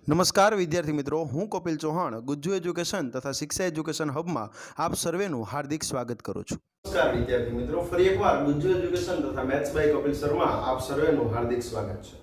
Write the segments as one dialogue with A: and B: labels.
A: નમસ્કાર વિદ્યાર્થી મિત્રો, હું કપિલ ચૌહાણ ગુજ્જુ એજ્યુકેશન તથા શિક્ષા એજ્યુકેશન હબમાં આપ સર્વેનું હાર્દિક સ્વાગત કરું છું। નમસ્કાર વિદ્યાર્થી મિત્રો, ફરી એકવાર ગુજ્જુ એજ્યુકેશન તથા મેથ્સ બાય કપિલ શર્મા આપ સર્વેનું હાર્દિક સ્વાગત છે।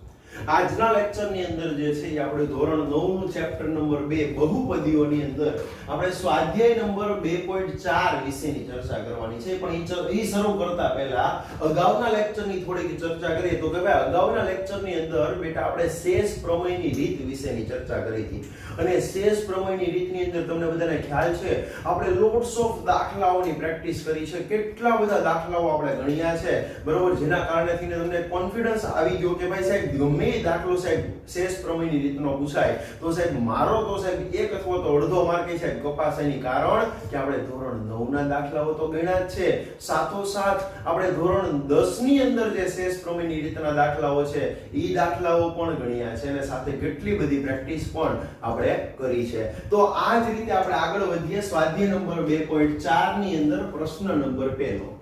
A: આજના લેક્ચરની અંદર જે છે એ આપણે ધોરણ 9 નું ચેપ્ટર નંબર 2 બહુપદીઓની અંદર આપણે સ્વાધ્યાય નંબર 2.4 વિશેની ચર્ચા કરવાની છે। પણ એ શરૂ કરતા પહેલા અગાઉના લેક્ચરની થોડીક ચર્ચા કરીએ તો કે ભાઈ અગાઉના લેક્ચરની અંદર બેટા આપણે શેષ પ્રમેયની રીત વિશેની ચર્ચા કરી હતી અને શેષ પ્રમેયની રીતની અંદર તમને બધાને ખ્યાલ છે આપણે લોટ્સ ઓફ દાખલાઓની પ્રેક્ટિસ કરી છે। કેટલા બધા દાખલાઓ આપણે ગણ્યા છે બરોબર, જેના કારણે તમને કોન્ફિડન્સ આવી ગયો કે ભાઈ સાહેબ ગમે દાખલો સાહેબ શેષ પ્રમેયની રીતનો પૂછાય તો સાહેબ મારો તો સાહેબ એક અથવા તો અડધો માર્કે સાહેબ કપાસેની કારણ કે આપણે ધોરણ 9 ના દાખલાઓ તો ગણ્યા જ છે, સાથોસાથ આપણે ધોરણ 10 ની અંદર જે શેષ પ્રમેયની રીતના દાખલાઓ છે ઈ દાખલાઓ પણ ગણ્યા છે અને સાથે કેટલી બધી પ્રેક્ટિસ પણ આપણે કરી છે। તો આ જ રીતે આપણે આગળ વધીએ સ્વાધ્યાય નંબર 2.4 ની અંદર પ્રશ્ન નંબર 1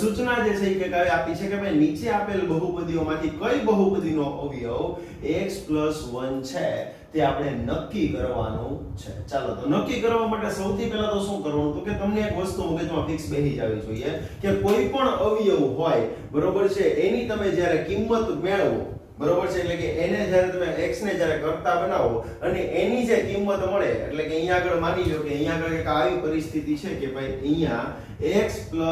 A: સૂચના જે છે કે કઈ આપી છે કે ભાઈ નીચે આપેલ બહુપદીઓમાંથી કઈ બહુપદીનો અવયવ x + 1 છે તે આપણે નક્કી કરવાનું છે। ચાલો તો નક્કી કરવા માટે સૌથી પહેલા તો શું કરવાનું તો કે તમને એક વસ્તુ મગજમાં ફિક્સ બેસી જવી જોઈએ કે કોઈ પણ અવયવ હોય બરોબર છે એની તમે જ્યારે કિંમત મેળવો બરોબર છે, એટલે કે એને જ્યારે તમે x ને જ્યારે કરતા બનાવો અને એની જે કિંમત મળે એટલે કે અહીંયા આગળ માની લો કે અહીંયા આગળ એક આવી પરિસ્થિતિ છે કે ભાઈ અહીંયા x + 1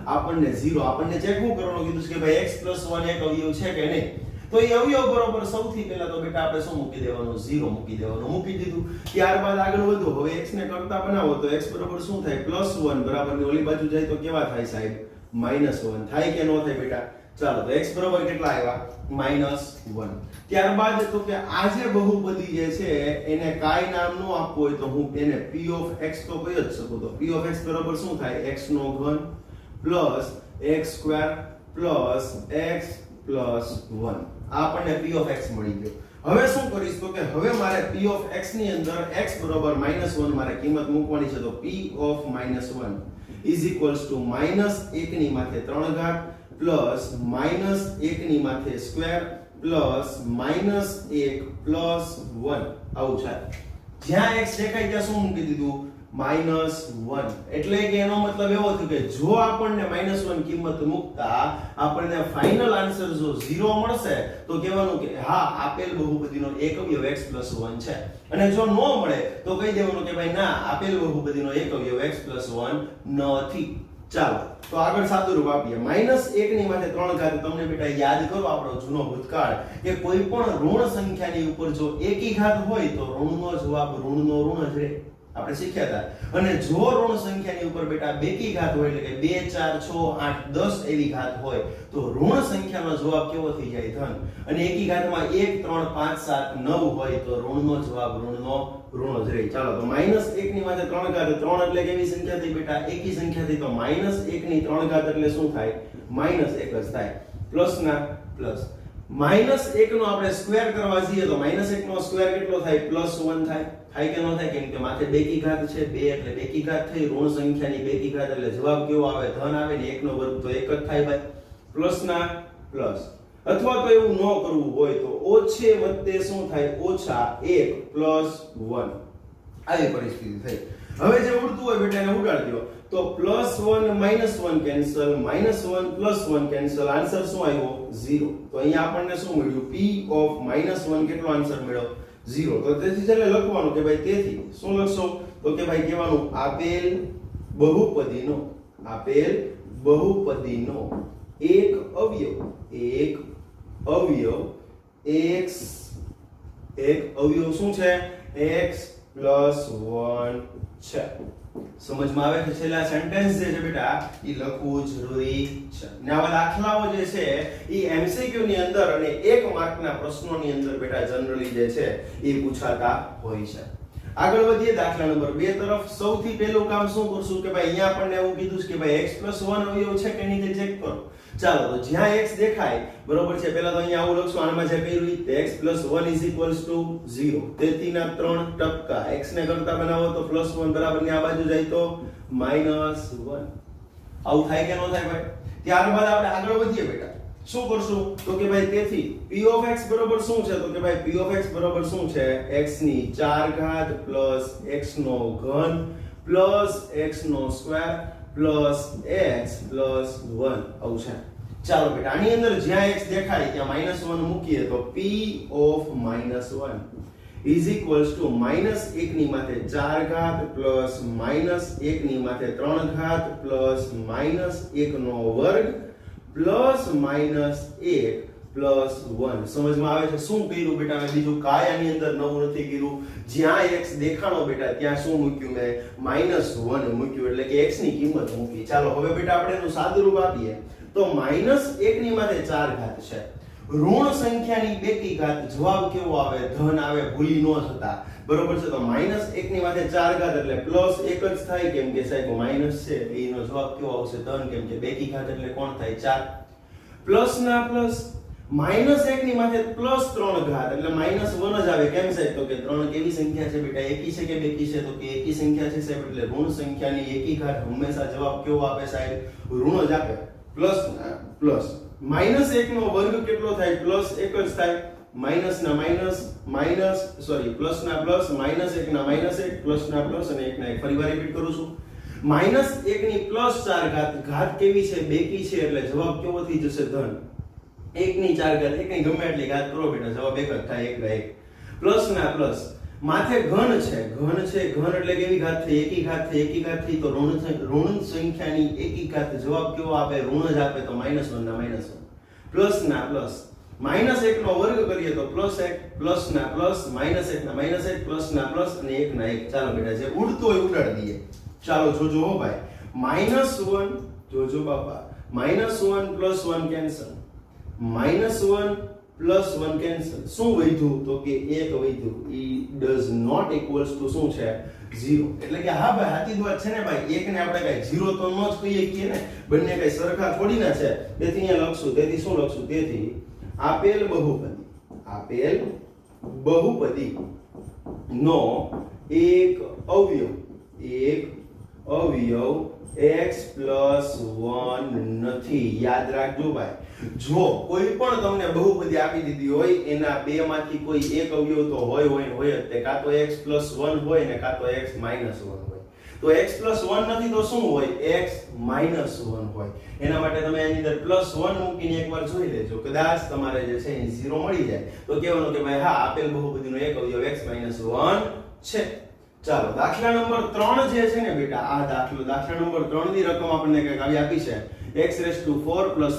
A: આપણને 0 આપણને ચેક કરવાનું કીધું છે કે ભાઈ x + 1 એક અવયવ છે કે નહીં, તો એ અવયવ બરોબર સૌથી પહેલા તો બેટા આપણે શું મૂકી દેવાનું 0 મૂકી દેવાનું, મૂકી દીધું। ત્યારબાદ આગળ વધો, હવે x ને કરતા બનાવો તો x બરોબર શું થાય +1 બરાબર ની ઓલી બાજુ જાય તો કેવા થાય સાહેબ -1 થાય કે નો થાય બેટા। ચાલો તો x બરોબર કેટલા આવ્યા -1। ત્યારબાદ તો કે આ જે બહુપદી જે છે એને કાઈ નામ નો આપવું હોય તો હું એને p of x તો કહી જ શકું, તો p of x બરોબર શું થાય x3 + x² + x + 1 આ આપણને p of x મળી ગયો। હવે શું કરીશ તો કે હવે મારે p of x ની અંદર x બરોબર -1 મારે કિંમત મૂકવાની છે, તો p of -1 = -1 ની માથે 3 ઘાત પ્લસ -1 ની માથે સ્ક્વેર પ્લસ -1 પ્લસ 1 આવું છે। જ્યાં x દેખાય ત્યાં શું મૂકી દીધું -1, એટલે કે એનો મતલબ એવો થયો કે જો આપણને -1 કિંમત મૂકતા આપણને ફાઇનલ આન્સર જો 0 મળશે તો કહેવાનું કે હા આપેલ બહુપદીનો એક અવયવ x + 1 છે, અને જો ન મળે તો કહી દેવાનું કે ભાઈ ના આપેલ બહુપદીનો એક અવયવ x + 1 નથી। ચાલો તો આગળ સાદું રૂપ આપીએ, -1 ની માથે 3 ઘાત। તમને બેટા યાદ કરો આપણો જૂનો ભૂતકાળ કે કોઈ પણ ઋણ સંખ્યાની ઉપર જો એકી ઘાત હોય તો ઋણનો જવાબ ઋણનો ઋણ જ રહે, આપણે શીખ્યા હતા। અને જો ઋણ સંખ્યાની ઉપર બેટા બેકી ઘાત હોય એટલે કે 2 4 6 8 10 એવી ઘાત હોય તો ઋણ સંખ્યાનો જવાબ કેવો થઈ જાય ધન, અને એકી ઘાતમાં 1 3 5 7 9 હોય તો ઋણનો જવાબ ઋણનો ઋણ જ રહે। ચાલો તો -1 ની માથે 3 ઘાત, 3 એટલે કેવી સંખ્યા થઈ બેટા એકી સંખ્યા થઈ, તો -1 ની 3 ઘાત એટલે શું થાય -1 જ થાય, પ્લસ ના પ્લસ। -1 નો આપણે સ્ક્વેર કરવા જઈએ તો -1 નો સ્ક્વેર કેટલો થાય +1 થાય કે ન થાય, કેમ કે માથે બેકી ઘાત છે 2 એટલે બેકી ઘાત થઈ, ઋણ સંખ્યાની બેકી ઘાત એટલે જવાબ કેવો આવે ધન આવે ને 1 નો વર્ગ તો 1 જ થાય ભાઈ, પ્લસ ના પ્લસ। અથવા તો એવું ન કરવું હોય તો ઓછે વત્તે શું થાય -1 + 1 આવી પરિસ્થિતિ થઈ। હવે જે ઉડતું હોય બેટા એને ઉડાડ દો તો +1 -1 કેન્સલ, -1 + 1 કેન્સલ, આન્સર શું આવ્યો 0। તો અહીંયા આપણને શું મળ્યું p of -1 કેટલો આન્સર મળ્યો 0। તો તેથી છેલ્લે લખવાનું કે ભાઈ તેથી શું લખશો તો કે ભાઈ કહેવાનું આપેલ બહુપદીનો એક અવયવ શું છે x + 1 છે। સમજમાં આવે છે? છેલ્લા સેન્ટેન્સ જે છે બેટા ઈ લખવું જરૂરી છે, ને આવા દાખલાઓ જે છે ઈ MCQ ની અંદર અને 1 માર્કના પ્રશ્નોની અંદર બેટા જનરલી જે છે ઈ પૂછાતા હોય છે। આગળ વધીએ દાખલા નંબર 2 તરફ। સૌથી પહેલું કામ શું કરશું કે ભાઈ અહીંયા આપણને એવું કીધું છે કે ભાઈ x + 1 અવયવ છે કે નહીં તે ચેક કરો। ચાલો તો જ્યાં x દેખાય બરોબર છે પહેલા તો અહીંયા આવું લખશું, આમાં જે કર્યું તે x + 1 = 0, તેથી ના 3% x ને કરતા બનાવો તો +1 બરાબર ની આ બાજુ જાય તો -1 આવું થાય કે ન થાય ભાઈ। ત્યારબાદ આપણે આગળ વધીએ બેટા શું કરશું તો કે ભાઈ તેથી p of x બરાબર શું છે તો કે ભાઈ p of x બરાબર શું છે x ની 4 ઘાત પ્લસ x નો ઘન પ્લસ x નો સ્ક્વેર પ્લસ x પ્લસ 1 આવું છે ચાલો બેટા આની અંદર જ્યાં x દેખાય ત્યાં -1 મૂકીએ તો p of -1 is equals to -1 ની માથે 4 ઘાત પ્લસ -1 ની માથે 3 ઘાત પ્લસ -1 નો વર્ગ પ્લસ -1 પ્લસ 1 સમજમાં આવે છે શું કર્યું બેટા મેં બીજું કાંઈ આની અંદર નવું નથી કર્યું જ્યાં x દેખાણો બેટા ત્યાં શું મૂક્યું મેં -1 મૂક્યું એટલે કે x ની કિંમત મૂકી ચાલો હવે બેટા આપણે એનું સાદુરૂપ આપીએ તો -1 ની માથે 4 ઘાત છે ઋણ સંખ્યાની બેકી ઘાત જવાબ કેવો આવે ધન આવે ભૂલી ન થતા બરોબર છે તો -1 ની માથે 4 ઘાત એટલે પ્લસ 1 જ થાય કેમ કે સાહેબ માઈનસ છે એનો જવાબ કેવો આવશે ધન કેમ કે બેકી ઘાત એટલે કોણ થાય 4 પ્લસ ના પ્લસ -1 ની માથે પ્લસ 3 ઘાત એટલે -1 જ આવે કેમ સાહેબ તો કે 3 કેવી સંખ્યા છે બેટા એકી છે કે બેકી છે તો કે એકી સંખ્યા છે સાહેબ એટલે ઋણ સંખ્યાની એકી ઘાત હંમેશા જવાબ કેવો આપે સાહેબ ઋણ જ આપે પ્લસ ના પ્લસ -1 નો વર્ગ કેટલો થાય પ્લસ 1 જ થાય માઈનસ ના માઈનસ સોરી પ્લસ ના પ્લસ -1 ના -1 પ્લસ ના પ્લસ અને 1 ના 1 ફરીવાર રિપીટ કરું છું -1 ની પ્લસ 4 ઘાત ઘાત કેવી છે બેકી છે એટલે જવાબ કેવો થઈ જશે ધન 1 ની 4 ઘાત 1 ની ગમે એટલી ઘાત કરો બેટા જવાબ 1 જ થાય 1 ના 1 પ્લસ ના પ્લસ માથે ઘન છે ઘન એટલે કેવી ઘાત થઈ એકી ઘાત થઈ તો ઋણ સંખ્યાની એકી ઘાત જવાબ કેવો આપે ઋણ જ આપે તો -1 ના -1 પ્લસ ના પ્લસ -1 નો વર્ગ કરીએ તો +1 પ્લસ ના પ્લસ -1 ના -1 પ્લસ ના પ્લસ અને 1 ના 1 ચાલો બેટા જે ઉડતો હોય ઉડાડી દઈએ ચાલો જોજો હો ભાઈ -1 જોજો બાપા -1 પ્લસ 1 કેન્સલ -1 પ્લસ 1 કેન્સલ શું વધ્યું તો કે 1 વધ્યું ઈ ડઝ નોટ ઇક્વલ્સ ટુ શું છે 0 એટલે કે હા ભાઈ સાચી વાત છે ને ભાઈ 1 ને આપણે કઈ 0 તો ન જ કહીએ કે ને બંને કઈ સરખા થોડી ના છે તેથી અહીંયા લખશું તેથી શું લખશું તેથી આપેલ બહુપદી નો એક અવયવ x + 1 નથી યાદ રાખજો ભાઈ જો કોઈ પણ તમને બહુપદી આપી દીધી હોય એના બે માંથી કોઈ એક અવયવ તો હોય તે કાં તો x + 1 હોય ને કાં તો x - 1 હોય તો x + 1 નથી તો શું હોય x - 1 હોય એના માટે તમે આની અંદર +1 મૂકીને એકવાર જોઈ લેજો કદાચ તમારે જે છે એ 0 મળી જાય તો કહેવાનું કે ભાઈ હા આપેલ બહુપદીનો એક અવયવ x - 1 છે ચાલો દાખલા નંબર 3 જે છે ને બેટા આ દાખલા નંબર 3 ની રકમ આપણને કંઈક આવી આપી છે x⁴ +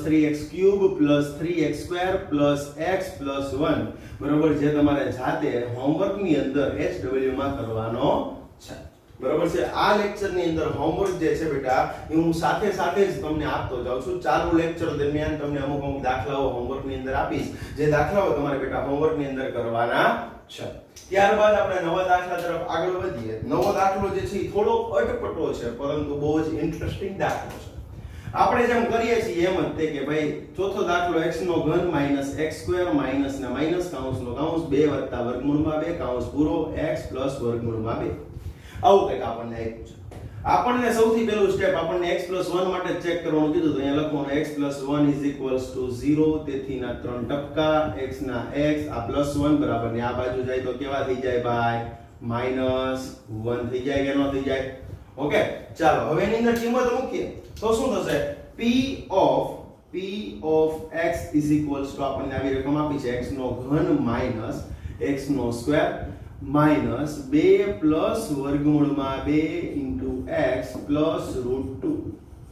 A: 3x³ + 3x² + x + 1 બરોબર જે તમારે જાતે હોમવર્ક ની અંદર HW માં કરવાનો છે બરોબર છે આ લેક્ચર ની અંદર હોમવર્ક જે છે બેટા એ હું સાથે જ તમને આપતો જાઉં છું ચાલુ લેક્ચર દરમિયાન તમને અમુક દાખલાઓ હોમવર્ક ની અંદર આપીશ જે દાખલાઓ તમારે બેટા હોમવર્ક ની અંદર કરવાના છે ત્યારબાદ આપણે નવા દાખલા તરફ આગળ વધીએ નવો દાખલો જે છે એ થોડો અટપટો છે પરંતુ બહુ જ ઇન્ટરેસ્ટિંગ દાખલો છે આપણે જેમ કરીએ છીએ એમ જ તે કે ભાઈ ચોથો દાખલો x નો ઘન x² માઈનસ ના માઈનસ કૌંસનો કૌંસ 2 + √2 કૌંસ પૂરો x + √2 આવું કંઈક આપણને આપ્યું છે આપણને સૌથી પહેલું સ્ટેપ આપણને x + 1 માટે ચેક કરવાનું કીધું તો અહીંયા લખવાનું x + 1 = 0 તેથી ના 3 ટપકા x ના x આ +1 બરાબર ને આ બાજુ જાય તો કેવા થઈ જાય ભાઈ -1 થઈ જાય કે ન થઈ જાય ઓકે ચાલો હવે એની અંદર કિંમત મૂકીએ તો શું થશે p of x = આપણને આવી રકમ આપી છે x નો ઘન માઈનસ x નો સ્ક્વેર માઈનસ 2 + √2 * x + √2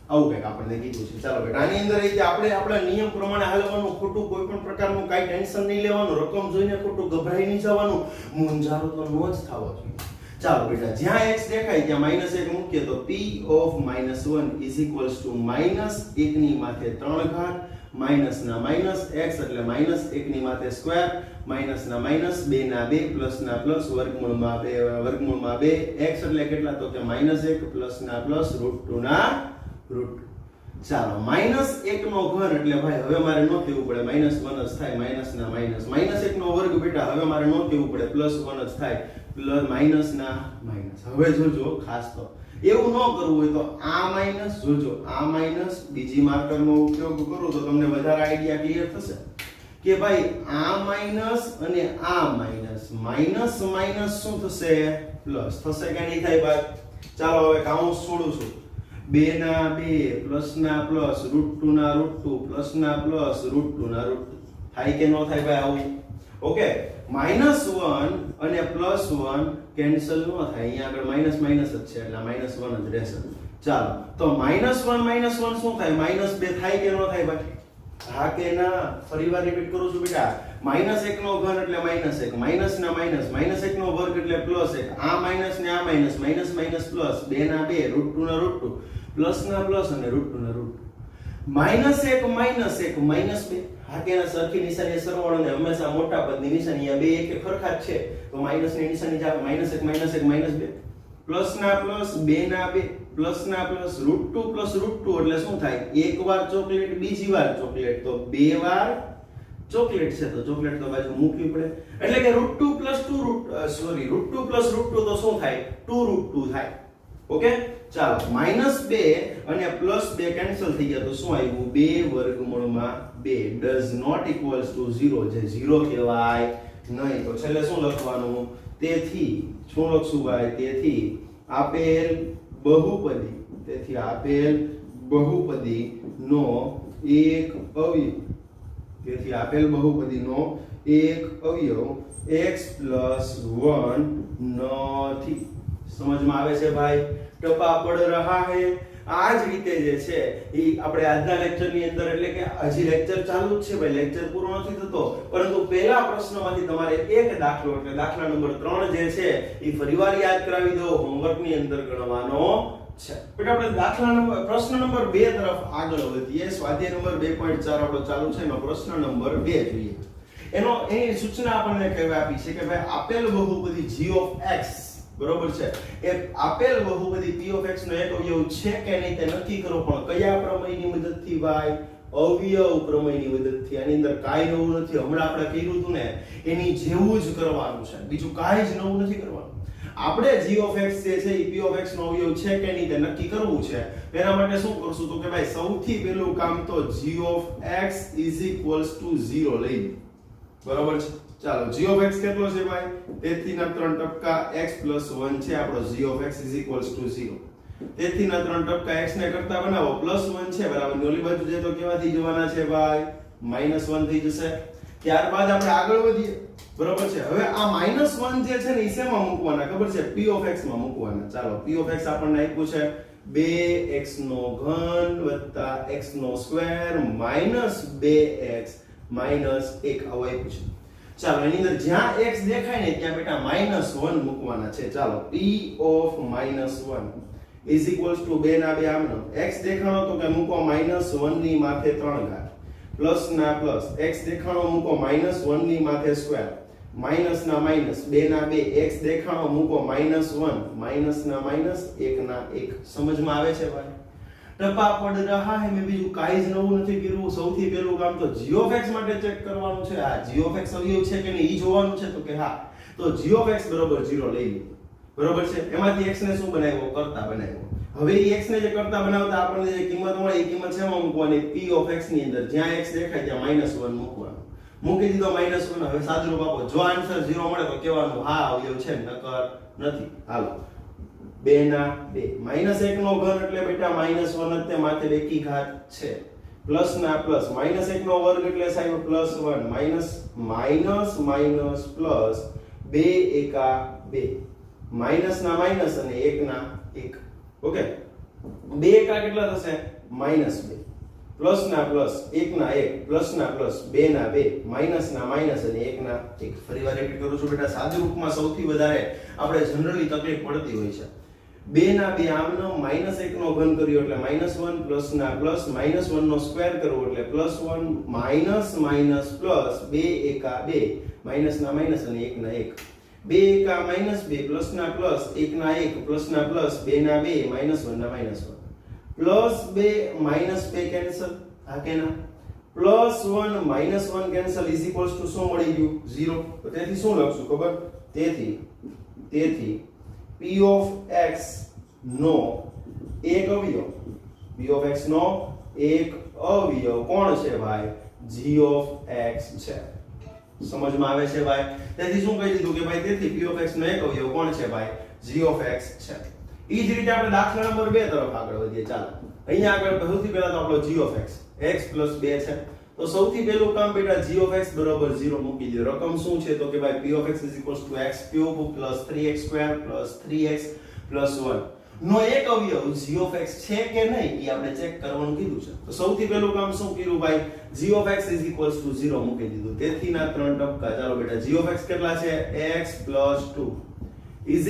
A: આવું કંઈક આપણને કીધું છે ચાલો બેટા આની અંદર એ આપણે આપણા નિયમ પ્રમાણે હાલવાનું ખોટું કોઈ પણ પ્રકારનું કાઈ ટેન્શન નહીં લેવાનું રકમ જોઈને ખોટું ગભરાઈ નહીં જવાનું મૂંઝારો તો ન જ થવો જોઈએ ચાલો બેટા જ્યાં x દેખાય ત્યાં -1 મૂકીએ તો p of -1 = -1 ની માથે 3 ઘાત માઈનસ ના માઈનસ x એટલે -1 ની માથે સ્ક્વેર માઈનસ ના માઈનસ 2 ના 2 પ્લસ ના પ્લસ વર્ગમૂળમાં 2 x એટલે કેટલા તો કે -1 પ્લસ ના પ્લસ √2 ના √2 ચાલો -1 નો ઘન એટલે ભાઈ હવે મારે નો કહેવું પડે -1 જ થાય માઈનસ ના માઈનસ -1 નો વર્ગ બેટા હવે મારે નો કહેવું પડે +1 જ થાય પ્લસ માઇનસ ના માઇનસ. હવે જોજો ખાસ તો એવું ન કરવું હોય તો આ માઇનસ, જોજો આ માઇનસ, બીજી માર્કરનો ઉપયોગ કરો તો તમને વધારે આઈડિયા ક્લિયર થશે કે ભાઈ આ માઇનસ અને આ માઇનસ, માઇનસ માઇનસ શું થશે? પ્લસ થશે કે નહીં થાય ભાઈ? ચાલો હવે કાઉન્સ છોડું છું. 2 ના 2 પ્લસ ના પ્લસ √2 ના √2 પ્લસ ના પ્લસ √2 ના √2 થાય કે ન થાય ભાઈ આવું? ઓકે, -1 અને +1 કેન્સલ ન થાય. અહીંયા આગળ માઇનસ માઇનસ જ છે એટલે -1 જ રહેશે. ચાલો તો -1 શું થાય? -2 થાય કે ન થાય ભાઈ? હા કે ના? ફરીવાર રિપીટ કરું છું બેટા. -1 નો ઘન એટલે -1, માઇનસ ના માઇનસ, -1 નો વર્ગ એટલે +1. આ માઇનસ ને આ માઇનસ, માઇનસ માઇનસ પ્લસ, 2 ના 2 √2 ના √2 પ્લસ ના પ્લસ અને √2 ના √2. -1 -2. હા કે ના? સરખી નિશાની સરવાળો ને હંમેશા મોટા પદની નિશાની આ બે એક સરખા જ છે તો માઈનસ ની નિશાની જ આવે. -1 -2 પ્લસ ના પ્લસ 2 ના 2 પ્લસ ના પ્લસ √2 પ્લસ √2 એટલે શું થાય? એક વાર ચોકલેટ, બીજી વાર ચોકલેટ, તો બે વાર ચોકલેટ છે તો ચોકલેટ તો બાજુ મૂકવી પડે. એટલે કે √2 પ્લસ 2 √2 પ્લસ √2 તો શું થાય? 2 √2 થાય. ઓકે, ચાલો -2 અને +2 કેન્સલ થઈ ગયા તો શું આવ્યું? 2 વર્ગમૂળમાં 2 ડઝ નોટ ઇક્વલ્સ ટુ 0, જે 0 કહેવાય નહીં. તો છેલ્લે શું લખવાનું? તેથી શું લખશું ભાઈ? તેથી આપેલ બહુપદી, તેથી આપેલ બહુપદી નો એક અવયવ, તેથી આપેલ બહુપદી નો એક અવયવ x + 1 નથી. સમજમાં આવે છે ભાઈ? ટપા પડ રહા હે. આ જ રીતે જે છે એ આપણે આજના લેક્ચરની અંદર, એટલે કે હજી લેક્ચર ચાલુ જ છે ભાઈ, લેક્ચર પૂરો નથી થતો, પરંતુ પહેલા પ્રશ્નમાંથી તમારે એક દાખલો, એટલે દાખલા નંબર 3 જે છે એ ફરીવાર યાદ કરાવી દો, હોમવર્કની અંદર ગણવાનો છે. બેટા આપણે દાખલા નંબર પ્રશ્ન નંબર 2 તરફ આગળ વધીએ. સ્વાધ્યાય નંબર 2.4 આપણો ચાલુ છે. એનો પ્રશ્ન નંબર 2 જોઈએ. એની સૂચના આપણને કહેવા આપી છે કે ભાઈ આપેલ બહુપદી g of x, બરોબર છે, એ આપેલ બહુપદી p of x નો એક અવયવ છે કે નહીં તે નક્કી કરો. પણ કયા પ્રમેયની મદદથી ભાઈ? અવયવ પ્રમેયની મદદથી. આની અંદર કાઈ નવું નથી, હમણાં આપણે કર્યું હતું ને એની જેવું જ કરવાનું છે, બીજું કાઈ જ નવું નથી કરવાનું. આપણે g of x જે છે એ p of x નો અવયવ છે કે નહીં તે નક્કી કરવું છે. એના માટે શું કરશું તો કે ભાઈ સૌથી પહેલું કામ તો g of x = 0 લઈ, બરોબર છે. ચાલો g of x કેટલો છે ભાઈ? તેથી ના 3 ટપકા x + 1 છે આપણો g of x = 0. તેથી ના 3 ટપકા x ને કરતા બનાવો, +1 છે બરાબર. ઓલી બાજુ જે તો કેવા થઈ જવાના છે ભાઈ? -1 થઈ જશે. ત્યારબાદ આપણે આગળ વધીએ, બરોબર છે. હવે આ -1 જે છે ને એ શેમાં મૂકવાના ખબર છે? p of x માં મૂકવાના. ચાલો p of x આપણને આપ્યું છે 2x નો ઘન + x નો સ્ક્વેર -2x - 1 આવું આપ્યું છે. ચાલો એની અંદર જ્યાં x દેખાય ને ત્યાં બેટા -1 મૂકવાના છે. ચાલો p of -1 = 2 ના 2 આમનો x દેખાણો તો કે મૂકો -1 ની માથે 3 ઘાત, પ્લસ ના પ્લસ x દેખાણો મૂકો -1 ની માથે સ્ક્વેર, માઈનસ ના માઈનસ 2 ના 2 x દેખાણો મૂકો -1 માઈનસ ના માઈનસ 1 ના 1. સમજમાં આવે છે ભાઈ? ટપા પડ રહા હે. મેં બીજું કાઈ જ નવું નથી કર્યું. સૌથી પહેલું કામ તો g of x માટે ચેક કરવાનું છે. આ g of x અવયવ છે કે નહીં ઈ જોવાનું છે. તો કે હા, તો g of x = 0 લઈ લો, બરોબર છે. એમાંથી x ને શું બનાવ્યો? કરતા બનાવ્યો. હવે એ x ને જે કરતા બનાવતા આપણને જે કિંમત મળે એ કિંમત શેમાં મૂકવાની? p of x ની અંદર જ્યાં x દેખાય ત્યાં -1 મૂકવાનું. મૂકી દીધો -1. હવે સાદુરૂપ આપો. જો આન્સર 0 મળે તો કહેવાનું હા અવયવ છે, નકર નથી. હાલો 2 ના 2 -1 નો ઘન એટલે બેટા -1 જ તે માથે બેકી ઘાત છે, પ્લસ ના પ્લસ -1 નો વર્ગ એટલે સાહેબ +1 માઈનસ પ્લસ 2 એકા 2 માઈનસ ના માઈનસ અને 1 ના 1. ઓકે, 2 એકા કેટલા થશે? -2 પ્લસ ના પ્લસ 1 ના 1 પ્લસ ના પ્લસ 2 ના 2 માઈનસ ના માઈનસ અને 1 ના 1. ફરીવાર રિપીટ કરું છું બેટા. સાદા રૂપમાં સૌથી વધારે આપણે જનરલી તકલીફ પડતી હોય છે. 2 ના 2 આમનો -1 નો ઘન કર્યો એટલે -1 પ્લસ ના પ્લસ -1 નો સ્ક્વેર કરવો એટલે +1 માઈનસ પ્લસ 2 એકા 2 માઈનસ ના માઈનસ અને 1 ના 1. 2 એકા -2 પ્લસ ના પ્લસ 1 ના 1 પ્લસ ના પ્લસ 2 ના 2 -1 ના -1 +2 -2 કેન્સલ. હા કે ના? +1 -1 કેન્સલ = શું મળી ગયું? 0. તો તેથી શું લખશું ખબર? તેથી તેથી p of x નો એક અવયવ p of x નો એક અવયવ કોણ છે ભાઈ g of x છે સમજમાં આવે છે ભાઈ તેથી શું કહી દીધું કે ભાઈ તેથી p of x નો એક અવયવ કોણ છે ભાઈ g of x છે ઈ જ રીતે આપણે દાખલા નંબર 2 તરફ આગળ વધીએ ચાલો અહીંયા આગળ સૌથી પહેલા તો આપણો g of x x + 2 છે તો સૌથી પહેલું કામ બેટા g of x બરાબર 0 મૂકી દો રકમ શું છે તો કે ભાઈ p of x = x³ + 3x² + 3x + 1 નો એક અવયવ g of x છે કે નહીં એ આપણે ચેક કરવાનું કીધું છે તો સૌથી પહેલું કામ શું કર્યું ભાઈ g of x = 0 મૂકી દીધું તેથી ના 3 ટપકા ચાલો બેટા g of x કેટલા છે x + 2 =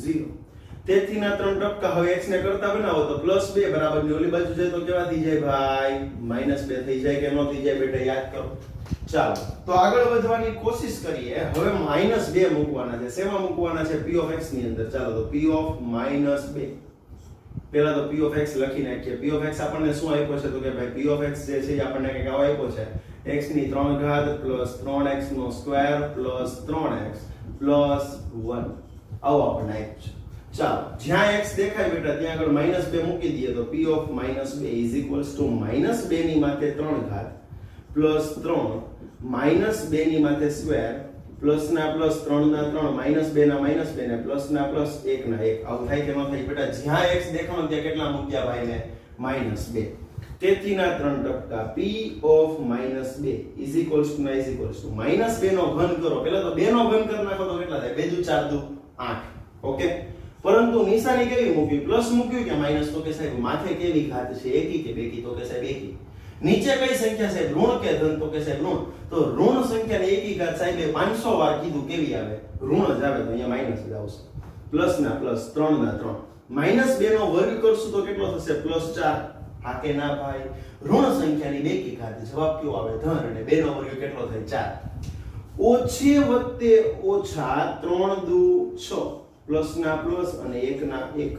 A: 0 તેથી ના 3 ટપકા હવે x ને કરતા બનાવો તો +2 બરાબર ની ઓલી બાજુ જાય તો કેવા થઈ જાય ભાઈ -2 થઈ જાય કે ન થઈ જાય બેટા યાદ કરો ચાલો તો આગળ વધવાની કોશિશ કરીએ હવે -2 મૂકવાના છે શેમાં મૂકવાના છે p of x ની અંદર ચાલો તો p of -2 પહેલા તો p of x લખી નાખીએ p of x આપણને શું આપ્યો છે તો કે ભાઈ p of x જે છે એ આપણને કંઈક આવો આપ્યો છે x ની 3 ઘાત + 3x નો સ્ક્વેર + 3x + 1 આવો આપણને આપ્યો છે ચાલો જ્યાં x દેખાય બેટા ત્યાં આગળ -2 મૂકી દઈએ તો p of -2 = -2 ની માથે 3 ઘાત + 3 -2 ની માથે સ્ક્વેર પ્લસ ના પ્લસ 3 ના 3 -2 ના -2 ને પ્લસ ના પ્લસ 1 ના 1 આવું થાય કે ન થાય બેટા જ્યાં x દેખાણો ત્યાં કેટલા મૂક્યા ભાઈ ને -2 તેથી ના 3 ટપકા p of -2 -2 નો ઘન કરો પહેલા તો 2 નો ઘન કરી નાખો તો કેટલા થાય 2 * 4 = 8 ઓકે પરંતુ નિશાની કેવી મૂકી પ્લસ મૂક્યું કે માઈનસ તો કે સાહેબ માથે કેવી ઘાત છે એકી કે બેકી તો કે સાહેબ એકી નીચે કઈ સંખ્યા સાહેબ ઋણ કે ધન તો કે સાહેબ ઋણ તો ઋણ સંખ્યાને એકી ઘાત સાહેબે 500 વાર કીધું કેવી આવે ઋણ જ આવે તો અહીંયા માઈનસ જ આવશે પ્લસ ના પ્લસ 3 ના 3 -2 નો વર્ગ કરશું તો કેટલો થશે +4 હા કે ના ભાઈ ઋણ સંખ્યાની બેકી ઘાત જવાબ કયો આવે ધન અને 2 નો વર્ગ કેટલો થાય 4 ઓછી વત્તે ઓછા 3 દુ 6 પ્લસ ના પ્લસ અને 1 ના 1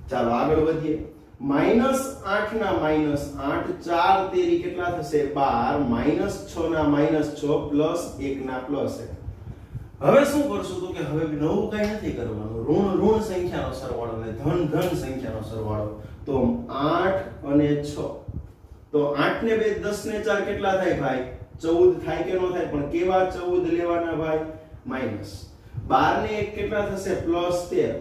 A: ચાલો આગળ વધીએ -8 ના -8 4 તેરી કેટલા થશે 12 -6 ના -6 પ્લસ 1 ના પ્લસ 1 હવે શું કરશું તો કે હવે નવું કઈ નથી કરવાનું ઋણ સંખ્યાનો સરવાળો અને ધન સંખ્યાનો સરવાળો તો 8 અને 6 તો 8 ને 2 10 ને 4 કેટલા થાય ભાઈ 14 થાય કે ન થાય પણ કેવા 14 લેવાના ભાઈ માઈનસ 12 ને 1 કેટલા થશે +13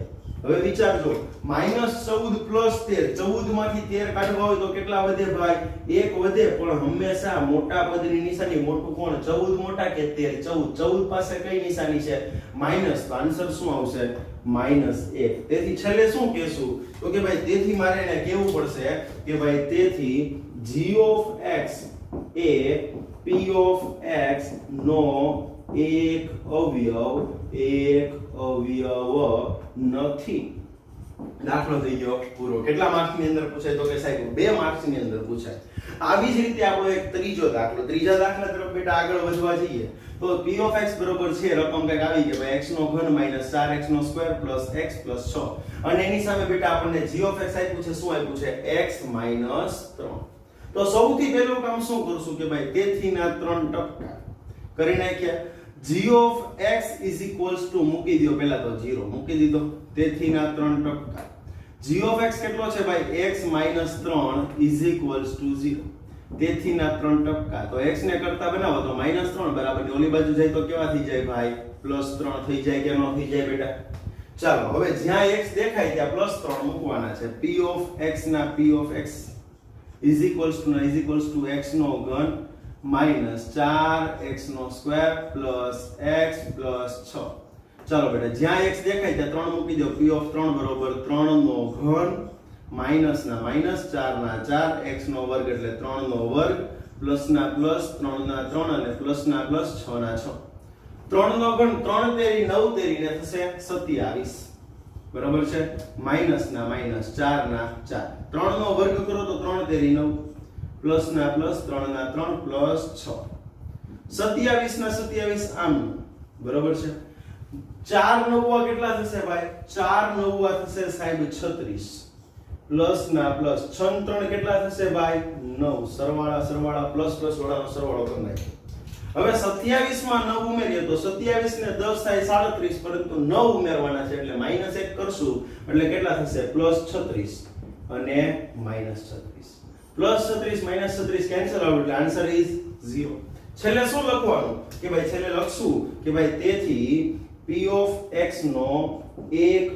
A: હવે વિચારજો -14 +13 14 માંથી 13 કાઢવા હોય તો કેટલા વધે ભાઈ 1 વધે પણ હંમેશા મોટા પદની નિશાની મોટું કોણ 14 મોટા કે 13 14 પાસે કઈ નિશાની છે માઈનસ તો આન્સર શું આવશે -1 તેથી છેલ્લે શું કહેશું તો કે ભાઈ તેથી મારે એને કહેવું પડશે કે ભાઈ તેથી g of x A p of x નો એક અવયવ નથી દાખલો થઈ ગયો પૂરો કેટલા માર્ક્સ ની અંદર પૂછાય તો કે સાહેબ 2 માર્ક્સ ની અંદર પૂછાય આવી જ રીતે આપણો એક ત્રીજો દાખલા તરફ બેટા આગળ વધવા જઈએ તો p of x બરોબર છે રકમ કંઈક આવી કે ભાઈ x નો ઘન - 4x નો સ્ક્વેર + x + 6 અને એની સામે બેટા આપણને g of x આપ્યું છે શું આપ્યું છે x - 3 તો સૌથી પહેલું કામ શું કરશું કે ભાઈ તેથી ના 3 ટપકા કરી નાખ્યા g of x મૂકી દો પહેલા તો 0 મૂકી દીધો તેથી ના 3 ટપકા g of x કેટલો છે ભાઈ x - 3 0 તેથી ના 3 ટપકા તો x ને કરતા બનાવો તો -3 બરાબર ની ઓલી બાજુ જાય તો કેવા થઈ જાય ભાઈ +3 થઈ જાય કે ન થઈ જાય બેટા ચાલો હવે જ્યાં x દેખાય ત્યાં +3 મૂકવાના છે p of x ના p of x x નો ઘન -4x નો સ્ક્વેર + x + 6 ચાલો બેટા જ્યાં x દેખાય ત્યાં 3 મૂકી દો p of 3 બરોબર 3 નો ઘન માઈનસ ના માઈનસ 4 ના 4 x નો વર્ગ એટલે 3 નો વર્ગ પ્લસ ના પ્લસ 3 ના 3 અને પ્લસ ના પ્લસ 6 ના 6 3 નો ઘન 3 તેરી 9 તેરી ને થશે 27 બરાબર છે માઈનસ ના માઈનસ 4 ના 4 3 નો વર્ગ કરો તો 3 તેરી 9 પ્લસ ના પ્લસ 3 ના 3 પ્લસ 6 27 ના 27 આમ બરાબર છે 4 નવા કેટલા થશે ભાઈ 4 નવા થશે સાહેબ 36 પ્લસ ના પ્લસ 6 3 કેટલા થશે ભાઈ 9 સરવાળા પ્લસ વાળાનો સરવાળો કરી નાખીએ હવે 27 માં 9 ઉમેરીએ તો 27 ને 10 થાય 37, પરંતુ 9 ઉમેરવાના છે એટલે -1 કરશું એટલે કેટલા થશે +36 અને -36. +36 -36 કેન્સલ આઉટ એટલે આન્સર ઇઝ 0. છેલ્લે શું લખવાનું કે ભાઈ છેલ્લે લખશું કે ભાઈ તેથી p of x નો એક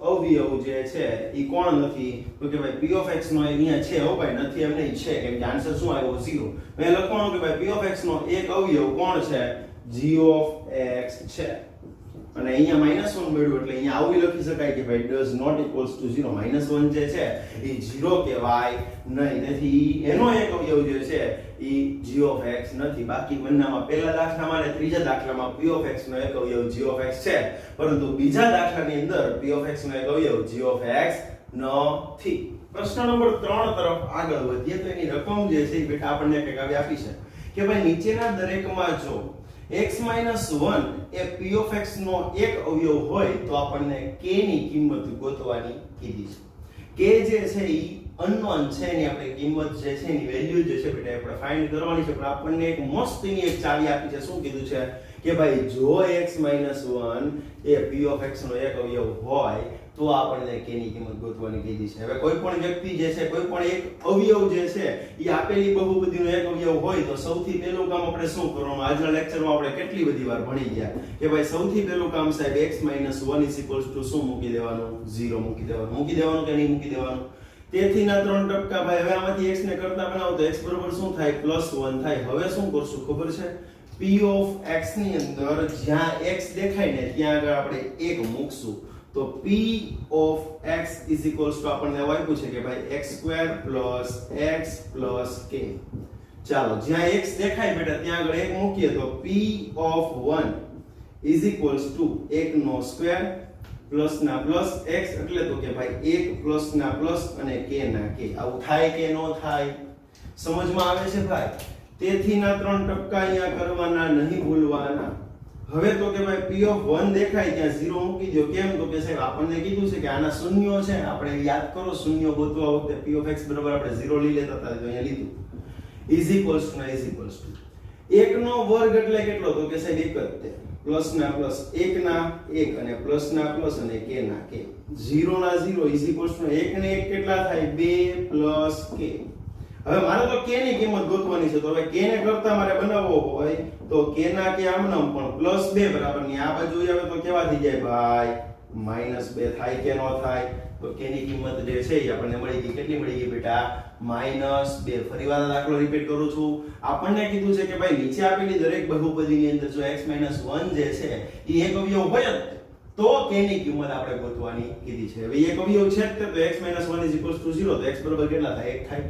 A: અવયવ જે છે ઈ કોણ નથી તો કે ભાઈ p of x નો અહીંયા છે હો ભાઈ નથી એમ નહીં છે કેમ કે આન્સર શું આવ્યો 0. મેં લખવાનું કે ભાઈ p of x નો એક અવયવ કોણ છે g of x છે અને અહીંયા -1 મળ્યું એટલે અહીંયા આવું લખી શકાય કે ભાઈ does not equals to 0. -1 જે છે એ 0 કહેવાય નહીં, તેથી એનો એક અવયવ જે છે એ g of x નથી. બાકી બંનેમાં પહેલા દાખલામાં અને ત્રીજા દાખલામાં p of x નો એક અવયવ g of x છે, પરંતુ બીજા દાખલાની અંદર p of x નો એક અવયવ g of x નથી. પ્રશ્ન નંબર 3 તરફ આગળ વધીએ તો એની રકમ જે છે એ બેટા આપણને કંઈક આવી આપી છે કે ભાઈ નીચેના દરેકમાં જો x - 1 A p of x નો એક અવયવ હોય તો આપણને k ની કિંમત ગોતવાની કીધી છે. k જે છે ઈ અનનોન છે, એની આપણે કિંમત જે છે એની વેલ્યુ જે છે બેટા આપણે ફાઇન્ડ કરવાની છે. પણ આપણને એક મસ્તીની એક ચાવી આપી છે. શું કીધું છે કે ભાઈ જો x - 1 A p of x નો એક અવયવ હોય તો આપણને k ની કિંમત ગોતવાની કીધી છે. હવે કોઈ પણ વ્યક્તિ જે છે કોઈ પણ એક અવયવ જે છે એ આપેલી બહુપદીનો એક અવયવ હોય તો સૌથી પહેલું કામ આપણે શું કરવાનું, આજના લેક્ચરમાં આપણે કેટલી બધી વાર ભણી ગયા કે ભાઈ સૌથી પહેલું કામ સાહેબ x - 1 શું મૂકી દેવાનું 0 મૂકી દેવાનું કે નહીં મૂકી દેવાનું. તેથી ના 3 ટપકા ભાઈ. હવે આમાંથી x ને કરતા બનાવો તો x બરાબર શું થાય +1 થાય. હવે શું કરશું ખબર છે, p of x ની અંદર જ્યાં x દેખાય ને ત્યાં આગળ આપણે 1 મૂકશું તો p of x આપણને આપ્યું છે કે ભાઈ x² + x + k. ચાલો જ્યાં x દેખાય બેટા ત્યાં આગળ 1 મૂકીએ તો p of 1 1 નો સ્ક્વેર પ્લસ ના પ્લસ x એટલે તો કે ભાઈ 1 પ્લસ ના પ્લસ અને k ના k. આવું થાય કે ન થાય, સમજમાં આવે છે ભાઈ. તેથી ના 3 ટપકા અહીંયા કરવાના નહીં ભૂલવાના. હવે તો કે ભાઈ p of 1 દેખાય ત્યાં 0 મૂકી દો. કેમ તો કે સાહેબ આપણને કીધું છે કે આના શૂન્યો છે, આપણે યાદ કરો શૂન્યો ગોતવા વખતે p of x બરાબર આપણે 0 લઈ લેતા હતા તો અહીંયા લીધું. = 1 નો વર્ગ એટલે કેટલો તો કે સાહેબ 1 જ તે. પ્લસ ના પ્લસ 1 ના 1 અને પ્લસ ના પ્લસ અને k ના k. 0 ના 0 = 1 ને 1 કેટલા થાય 2 + k. હવે મારે તો k ની કિંમત ગોતવાની છે તો હવે k ને કરતા મારે બનાવવો હોય તો k ના k આમનામ પણ +2 બરાબર ની આ બાજુ આવે તો કેવા થઈ જાય ભાઈ -2 થાય કે ન થાય. તો k ની કિંમત જે છે એ આપણને મળી ગઈ. કેટલી મળી ગઈ બેટા -2. ફરીવાર દાખલો રિપીટ કરું છું. આપણને કીધું છે કે ભાઈ નીચે આપેલી દરેક બહુપદીની અંદર જો x - 1 જે છે એ એક અવયવ હોય તો k ની કિંમત આપણે ગોતવાની કીધી છે. હવે એક અવયવ છે તો x - 1 = 0 તો x બરાબર કેટલા થાય 1 થાય.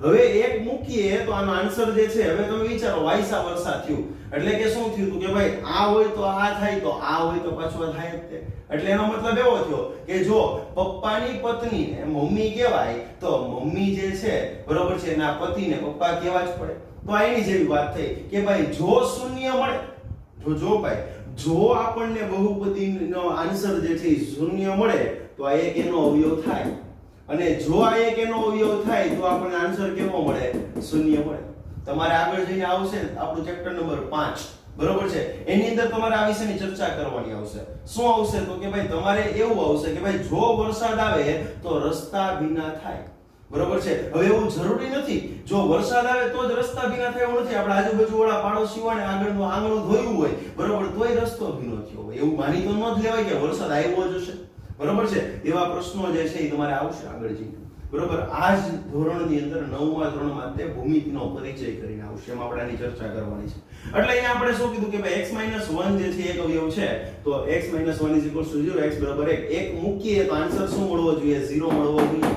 A: હવે 1 મૂકીએ તો આનો આન્સર જે છે હવે તમે વિચારો વાયસા વર્ષા થયું એટલે કે શું થયું કે ભાઈ આ હોય તો આ થાય તો આ હોય તો પાછું આ થાય જ તે. એટલે એનો મતલબ એવો થયો કે જો પપ્પાની પત્નીને મમ્મી કહેવાય તો મમ્મી જે છે બરોબર છે એના પતિને પપ્પા કહેવા જ પડે. તો આ એની જેવી વાત થઈ કે ભાઈ જો શૂન્ય મળે જો ભાઈ જો આપણને બહુપદીનો આન્સર જે છે શૂન્ય મળે તો આ એક એનો અવયવ થાય અને જો આ એક એનો અવયવ થાય તો આપણને આન્સર કેવો મળે શૂન્ય મળે. તમારે આગળ જઈને આવશે આપણું ચેપ્ટર નંબર 5 બરોબર છે એની અંદર તમારે આ વિષયની ચર્ચા કરવાની આવશે. શું આવશે તો કે ભાઈ તમારે એવું આવશે કે ભાઈ જો વરસાદ આવે તો રસ્તા ભીના થાય. બરોબર છે. હવે એવું જરૂરી નથી જો વરસાદ આવે તો જ રસ્તા ભીના થાય એવું નથી. આપણે આજુબાજુ વાળા પાડોશીઓને આગળનું આંગણું ધોયું હોય બરોબર તોય રસ્તો ભીનો થયો હોય એવું માની તો ન જ લેવાય કે વરસાદ આવ્યો જ હશે. બરોબર છે. એવા પ્રશ્નો જે છે એ તમારે આવશે આગળ જઈને. બરોબર આ જ ધોરણની અંદર 9મા ધોરણમાં તે ભૂમિતિનો પરિચય કરીને આવશે. એમાં આપણે આની ચર્ચા કરવાની છે. એટલે અહીંયા આપણે શું કીધું કે ભાઈ x - 1 જે છે એક અવયવ છે તો x - 1 = 0 x બરાબર 1 મૂકીએ તો આન્સર શું મળવો જોઈએ 0 મળવો જોઈએ.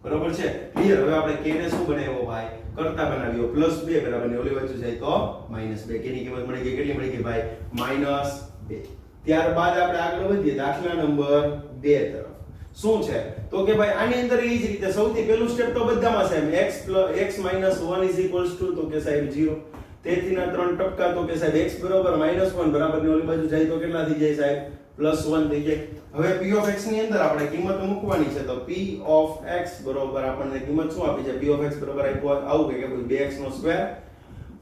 A: બરોબર છે. ક્લિયર. હવે આપણે k ને શું બનાવ્યો ભાઈ કરતા બનાવ્યો +2 બરાબર ને ઓલી બાજુ જાય તો -2. k ની કિંમત મળી ગઈ. કેટલી મળી ગઈ ભાઈ -2. ત્યારબાદ આપણે આગળ વધીએ દાખલા નંબર 2 તરફ. શું છે તો કે ભાઈ આની અંદર એ જ રીતે સૌથી પહેલું સ્ટેપ તો બધામાં સાહેબ x - 1 તો કે સાહેબ 0. તેથી ના 3 ટપકા તો કે સાહેબ x બરાબર -1 બરાબર ની ઓલી બાજુ જાય તો કેટલા થઈ જાય સાહેબ +1 થઈ જાય. હવે p of x ની અંદર આપણે કિંમત મૂકવાની છે તો p of x બરાબર આપણને કિંમત શું આપી છે p of x બરાબર આવું કે 2x નો સ્ક્વેર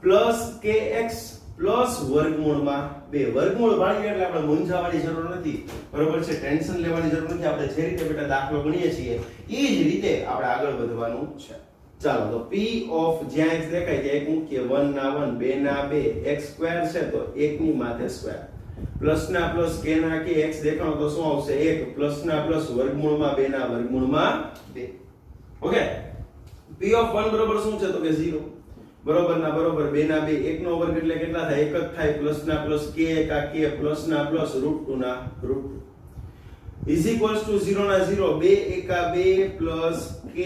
A: પ્લસ kx પ્લસ વર્ગમૂળમાં 2 વર્ગમૂળ ભાળીએ એટલે આપણે મૂંઝાવાની જરૂર નથી, બરોબર છે, ટેન્શન લેવાની જરૂર નથી. આપણે જે રીતે બેટા દાખલો ગણીએ છીએ એ જ રીતે આપણે આગળ વધવાનું છે. ચાલો તો p ઓફ જ્યાં x દેખાય ત્યાં 1 મૂકીએ, 1 ના 1 2 ના 2 x સ્ક્વેર છે તો 1 ની માથે સ્ક્વેર, પ્લસ ના પ્લસ k ના k x દેખાણો તો શું આવશે 1, પ્લસ ના પ્લસ વર્ગમૂળમાં 2 ના વર્ગમૂળમાં 2. ઓકે, p ઓફ 1 બરોબર શું છે તો કે 0, બરોબર ના બરોબર 2 ના 2 1 નો વર્ગ એટલે કેટલા થાય 1 જ થાય, પ્લસ ના પ્લસ k એકા k પ્લસ ના પ્લસ √2 ના √2 ઇઝ ઇક્વલ્સ ટુ 0 ના 0 2 એકા 2 પ્લસ k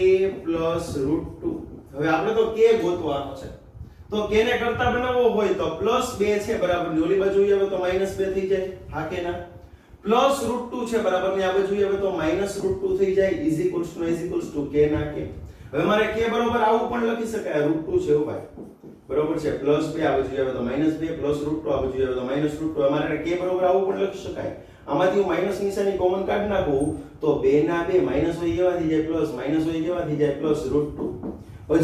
A: પ્લસ √2. હવે આપણે તો k ગોતવાનો છે તો k ને કરતા બનાવવો હોય તો પ્લસ 2 છે બરાબર ની ઓલી બાજુ આવે તો માઈનસ 2 થઈ જાય, હા કે ના, પ્લસ √2 છે બરાબર ની આ બાજુ આવે તો માઈનસ √2 થઈ જાય, ઇઝ ઇક્વલ્સ ટુ k ના k. હવે મારે k બરોબર આવું પણ લખી શકાય, √2 છે ભાઈ, બરોબર છે, પ્લસ 2 આ બાજુ આવે તો માઈનસ 2 પ્લસ √2 આ બાજુ આવે તો માઈનસ √2. મારે k બરોબર આવું પણ લખી શકાય. આમાંથી હું માઈનસ નિશાની કોમન કાઢી નાખું તો 2 ના 2 માઈનસ હોય કેવા થઈ જાય પ્લસ, માઈનસ હોય કેવા થઈ જાય પ્લસ √2.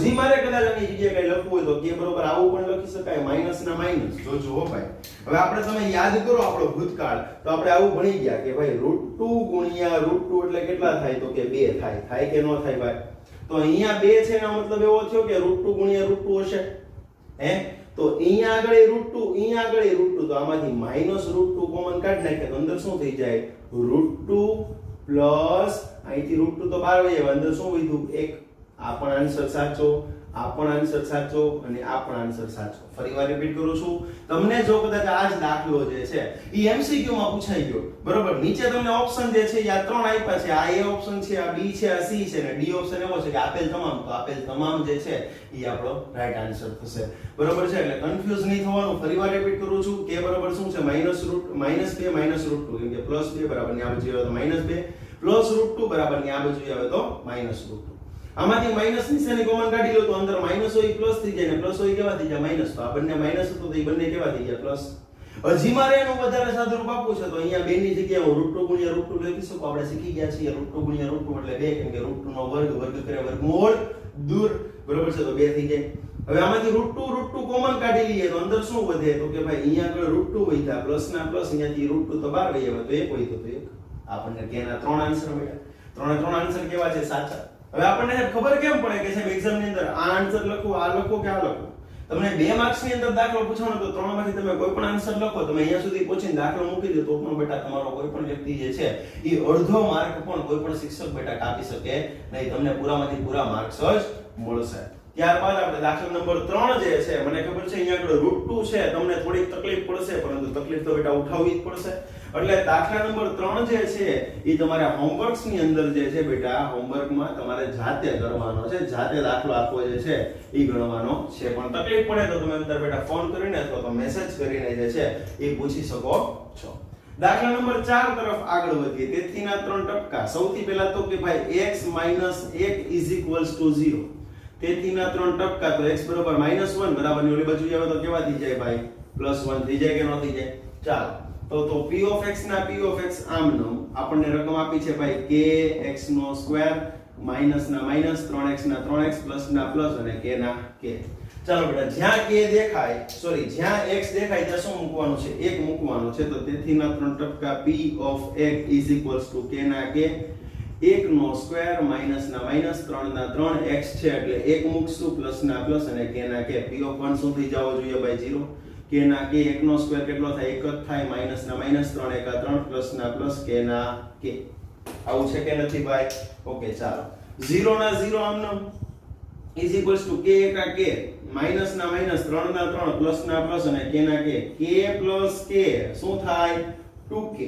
A: હજી મારે કદાચ આની જગ્યાએ કઈ લખવું હોય તો k બરોબર આવું પણ લખી શકાય, માઈનસ ના માઈનસ. જોજો ભાઈ, હવે આપણે તમે યાદ કરો આપણો ભૂતકાળ તો આપણે આવું ભણી ગયા કે ભાઈ √2 ગુણ્યા √2 એટલે કેટલા થાય તો કે 2 થાય. થાય કે ન થાય ભાઈ? તો અહીંયા 2 છે એનો મતલબ એવો થયો કે √2 ગુણ્યા √2 હશે, હે? તો અહીંયા આગળ એ √2, અહીંયા આગળ એ √2, તો આમાંથી માઈનસ √2 કોમન કાઢી નાખીએ તો અંદર શું થઈ જાય √2 પ્લસ અહીંથી √2 તો બહાર વહી આવે, અંદર શું વધ્યું 1. આ પણ આન્સર સાચો, આ પણ આન્સર સાચો અને આ પણ આન્સર સાચો. ફરીવાર રિપીટ કરું છું, તમને જો કદાચ આ જ દાખલો જે છે ઈ એમસીક્યુ માં પૂછાઈ ગયો, બરોબર, નીચે તમને ઓપ્શન જે છે આ ત્રણ આપ્યા છે, આ એ ઓપ્શન છે, આ બી છે, આ સી છે, અને ડી ઓપ્શન એવો છે કે આપેલ તમામ, તો આપેલ તમામ જે છે ઈ આપણો રાઈટ આન્સર થશે, બરોબર છે. એટલે કન્ફ્યુઝ નહીં થવાનું. ફરીવાર રિપીટ કરું છું, k બરાબર શું છે -2 -√2, કેમ કે +2 બરાબર ની આ બાજુ આવે તો -2 પ્લસ √2 બરાબર ની આ બાજુ આવે તો -√2. આમાંથી માઈનસ નિશાની કોમન કાઢી લો તો અંદર માઈનસ હોય પ્લસ થઈ જાય ને પ્લસ હોય કેવા થઈ જાય માઈનસ. તો આ બંને માઈનસ હતો તો એ બંને કેવા થઈ ગયા પ્લસ. હજી મારે એનું વધારે સાદુરૂપ આપવું છે તો અહીંયા 2 ની જગ્યાએ હું √2 ગુણ્યા √2 લખી શકું. આપણે શીખી ગયા છીએ √2 ગુણ્યા √2 એટલે 2, કેમ કે √2 નો વર્ગ, વર્ગ કરે વર્ગમૂળ દૂર, બરોબર છે, તો 2 થઈ જાય. હવે આમાંથી √2 કોમન કાઢી લઈએ તો અંદર શું વધે તો કે ભાઈ અહીંયા આગળ √2 વધ્યા, પ્લસ ના પ્લસ, અહીંયાથી √2 તો બહાર વહી આવે તો 1 વધ્યો તો 1. આપણને કે ના 3 આન્સર મળ્યા. 3 આન્સર કેવા છે? સાચા. હવે આપણને ખબર કેમ પડે કે સાહેબ એક્ઝામ ની અંદર આ આન્સર લખો, આ લખો કે આ લખો? તમને 2 માર્ક્સ ની અંદર દાખલો પૂછવાનો તો 3 માંથી તમે કોઈ પણ આન્સર લખો, તમે અહીંયા સુધી પહોંચીને દાખલો મૂકી દો તો પણ બેટા તમારો કોઈ પણ વ્યક્તિ જે છે એ અડધો માર્ક પણ કોઈ પણ શિક્ષક બેટા કાપી શકે નહીં. તમને પૂરામાંથી પૂરા માર્ક્સ જ મળશે. ત્યારબાદ આપણે દાખલા નંબર 3 જે છે, મને ખબર છે અહીંયા આગળ √2 છે, તમને થોડીક તકલીફ પડશે, પરંતુ તકલીફ તો બેટા ઉઠાવવી જ પડશે. એટલે દાખલા નંબર 3 જે છે એ તમારે હોમવર્ક્સ ની અંદર જે છે બેટા હોમવર્કમાં તમારે જાતે કરવાનો છે, જાતે દાખલો આખો જે છે એ ગણવાનો છે. પણ તકલીફ પડે તો તમે અંદર બેટા ફોન કરીને અથવા તો મેસેજ કરીને જે છે એ પૂછી શકો છો. દાખલા નંબર 4 તરફ આગળ વધીએ. તેથી ના 3 ટપકા. સૌથી પહેલા તો કે ભાઈ x - 1 = 0. તેથી ના 3 ટપકા તો x બરાબર -1 બરાબર ની ઓલી બાજુ આવે તો કેવા થઈ જાય ભાઈ +1 થઈ જાય કે ન થઈ જાય? ચાલો તો p of x ના p of x આમનો આપણને રકમ આપી છે ભાઈ kx² માઈનસ ના માઈનસ 3x ના 3x પ્લસ ના પ્લસ અને k ના k. ચાલો બેટા જ્યાં k દેખાય જ્યાં x દેખાય ત્યાં શું મૂકવાનું છે? 1 મૂકવાનું છે. તો તેથી ના 3 ટપકા p of x = k ના k, 1² માઈનસ ના માઈનસ 3 ના 3 x છે એટલે 1 મૂકશું, પ્લસ ના પ્લસ અને k ના k. p of 1 શું થઈ જવો જોઈએ ભાઈ 0. k ના k 1² કેટલો થાય? 1 જ થાય. માઈનસ ના માઈનસ 3 એકા 3 પ્લસ ના પ્લસ k ના k. આવું છે કે નથી ભાઈ? ઓકે ચાલો 0 ના 0 આમનો = k એકા k, માઈનસ ના માઈનસ 3 ના 3 પ્લસ ના પ્લસ અને k ના k. k પ્લસ k શું થાય? 2k.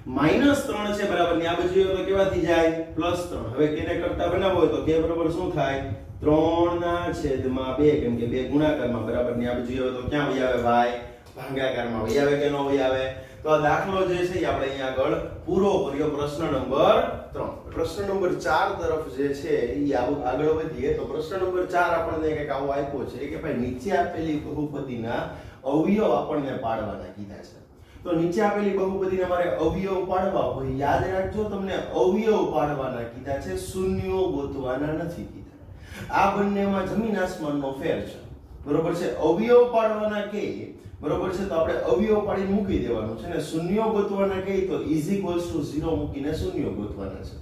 A: -3 છે બરાબર ની આ બાજુ તો કેવા થઈ જાય? +3. હવે k ને કરતા બનાવવો હોય તો k બરાબર શું થાય? 3/2, કેમ કે 2 ગુણાકારમાં બરાબર ની આ બાજુ આવે તો ક્યાં વહી આવે ભાઈ? ભાગાકારમાં વહી આવે કે ન વહી આવે? તો આ દાખલો જે છે એ આપણે અહીંયા આગળ પૂરો કર્યો. પ્રશ્ન નંબર 3. પ્રશ્ન નંબર 4 તરફ જે છે એ આગળ વધીએ તો પ્રશ્ન નંબર 4 આપણને કંઈક આવો આપ્યો છે કે ભાઈ નીચે આપેલી બહુપદીના અવયવ આપણને પાડવાના કીધા છે. તો નીચે આપેલી બહુપદીને મારે અવયવ પાડવા હોય, યાદ રાખજો તમને અવયવ પાડવાના કીધા છે, શૂન્યો ગોતવાના નથી કીધા. આ બંનેમાં જમીન આસમાનનો ફેર છે. બરોબર છે, અવયવ પાડવાના કે બરોબર છે, તો આપણે અવયવ પાડીને મૂકી દેવાનું છે ને શૂન્યો ગોતવાના કે તો ઇઝ ઇક્વલ્સ ટુ 0 મૂકીને શૂન્યો ગોતવાના છે.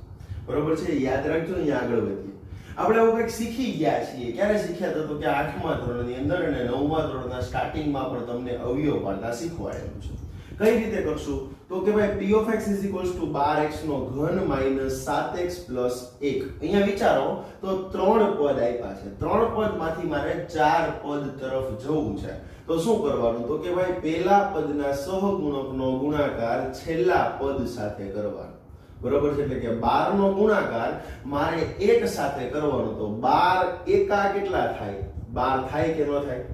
A: બરોબર છે, યાદ રાખજો. અહીંયા આગળ વધીએ. આપણે આવું કંઈક શીખી ગયા છીએ. ક્યારે શીખ્યા હતા? તો કે 8મા ધોરણની અંદર અને 9મા ધોરણના સ્ટાર્ટિંગમાં પણ તમને અવયવ પાડતા શીખવાડેલું છે. કઈ રીતે કરશું? તો કે ભાઈ p of x is equals to 12x નો ઘન minus 7x plus 1. અહીંયા વિચારો તો 3 પદ આપ્યા છે. 3 પદમાંથી મારે 4 પદ તરફ જવું છે. તો શું કરવાનું? તો કે ભાઈ પહેલા પદના સહગુણકનો ગુણાકાર છેલ્લા પદ સાથે કરવાનો. બરોબર છે, એટલે કે 12 નો ગુણાકાર મારે 1 સાથે કરવાનો. તો 12 એકા કેટલા થાય? 12 થાય કે ન થાય?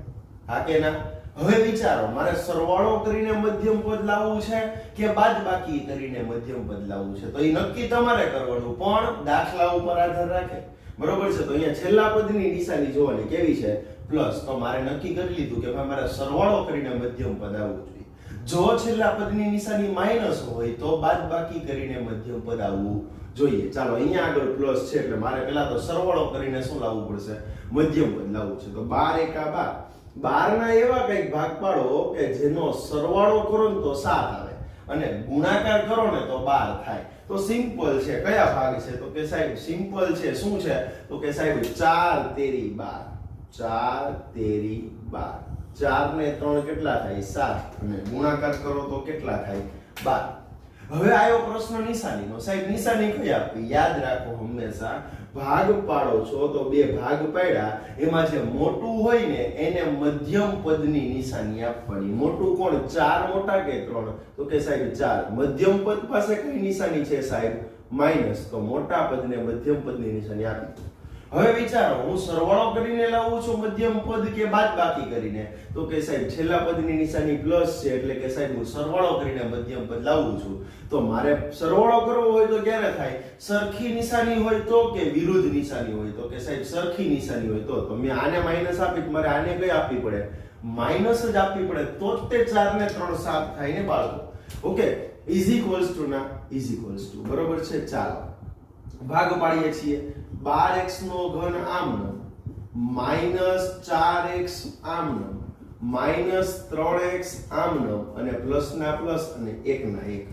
A: હા કે ના? હવે વિચારો, મારે સરવાળો કરીને મધ્યમ પદ લાવવું છે કે બાદબાકી કરીને મધ્યમ પદ લાવવું છે? તો એ નક્કી તમારે કરવાનું, પણ દાખલા ઉપર આધાર રાખે. બરોબર છે, તો અહીંયા છેલ્લા પદની નિશાની જોવાની કેવી છે? પ્લસ. તો મારે નક્કી કરી લીધું કે ભાઈ મારે સરવાળો કરીને મધ્યમ પદ આવવું જોઈએ. જો છેલ્લા પદની નિશાની માઈનસ હોય તો બાદબાકી કરીને મધ્યમ પદ આવવું જોઈએ. ચાલો, અહીંયા આગળ પ્લસ છે એટલે મારે પહેલા તો સરવાળો કરીને શું લાવવું પડશે? મધ્યમ પદ લાવવું છે. તો 12 એકા 12. 12 ના એવા કંઈક ભાગ પાડો કે જેનો સરવાળો કરો ને તો 7 આવે અને ગુણાકાર કરો ને તો 12 થાય. તો સિમ્પલ છે. કયા ભાગ છે? તો કે સાહેબ સિમ્પલ છે. શું છે? તો કે સાહેબ 4 તેરી 12. 4 તેરી 12. 4 ને 3 કેટલા થાય? 7. અને ગુણાકાર કરો તો કેટલા થાય? 12. હવે આયો પ્રશ્ન નિશાનીનો. સાહેબ નિશાની કઈ આપવી? યાદ રાખો, હંમેશા ભાગ પાડો છો તો બે ભાગ પાડ્યા, એમાં જે મોટું હોય ને એને મધ્યમ પદની નિશાની આપવાની. મોટું કોણ? 4 મોટા કે 3? તો કે સાહેબ 4. મધ્યમ પદ પાસે કઈ નિશાની છે સાહેબ? માઈનસ. તો મોટા પદને મધ્યમ પદની નિશાની આપી. હવે વિચારો, હું સરવાળો કરીને લાવું છું મધ્યમ પદ કે બાદબાકી કરીને? તો કે સાહેબ છેલ્લા પદની નિશાની પ્લસ છે એટલે કે સાહેબ હું સરવાળો કરીને મધ્યમ પદ લાવું છું. તો મારે સરવાળો કરવો હોય તો ક્યારે થાય? સરખી નિશાની હોય તો કે વિરુદ્ધ નિશાની હોય તો? કે સાહેબ સરખી નિશાની હોય તો મેં આને માઈનસ આપી, મારે આને કઈ આપવી પડે? માઈનસ જ આપવી પડે. તો જ તે 4 ને 3 7 થાય ને બાળકો. ઓકે, ઇઝ ઇક્વલ્સ ટુ ના ઇઝ ઇક્વલ્સ ટુ. બરોબર છે, ચાલો ભાગ પાડીએ છીએ. 12x નો ઘન આમનો માઈનસ 4x આમનો માઈનસ 3x આમનો અને પ્લસ ના પ્લસ અને 1 ના 1.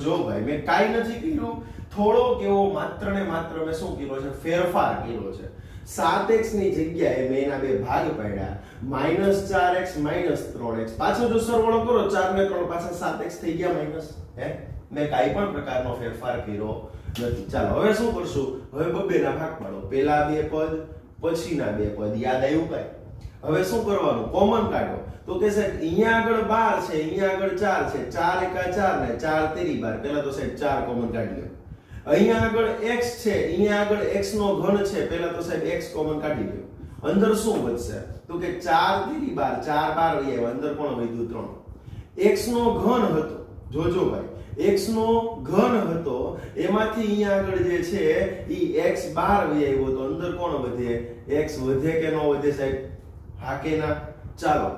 A: જો ભાઈ મેં કાઈ નથી કર્યું, થોડો કેવો માત્ર ને માત્ર મેં શું કર્યો છે? ફેરફાર કર્યો છે. 7x ની જગ્યાએ મેં એના બે ભાગ પાડ્યા. Minus 4x minus 3x. પાછો જો સરવાળો કરો 4 ને 3 પાછા 7x થઈ ગયા માઈનસ. મેં કાઈ પણ પ્રકારનો ફેરફાર કર્યો નથી. ચાલો હવે શું કરશું? હવે બબેના ભાગ પાડો. પહેલા બે પદ પછીના બે પદ. યાદ આવ્યું કઈ? હવે શું કરવાનું? કોમન કાઢો. તો કે સાહેબ અહીંયા આગળ 12 છે, અહીંયા આગળ 4 છે. 4 એકા 4 ને 4 તેરી 12. પહેલા તો સાહેબ 4 કોમન કાઢી લો. અહીંયા આગળ x છે, અહીંયા આગળ x નો ઘન છે. પહેલા તો સાહેબ x કોમન કાઢી લો. અંદર શું વધશે? તો કે 4 તેરી 12. 4 12 વહી આવ્યા. અંદર કોણ વધ્યું? 3. x નો ઘન હતો. જોજો ભાઈ, x નો ઘન હતો એમાંથી અહીંયા આગળ જે છે ઈ x 12 વહી આવ્યો તો અંદર કોણ વધે? x વધે કે ન વધે સાહેબ? હા કે ના? ચાલો,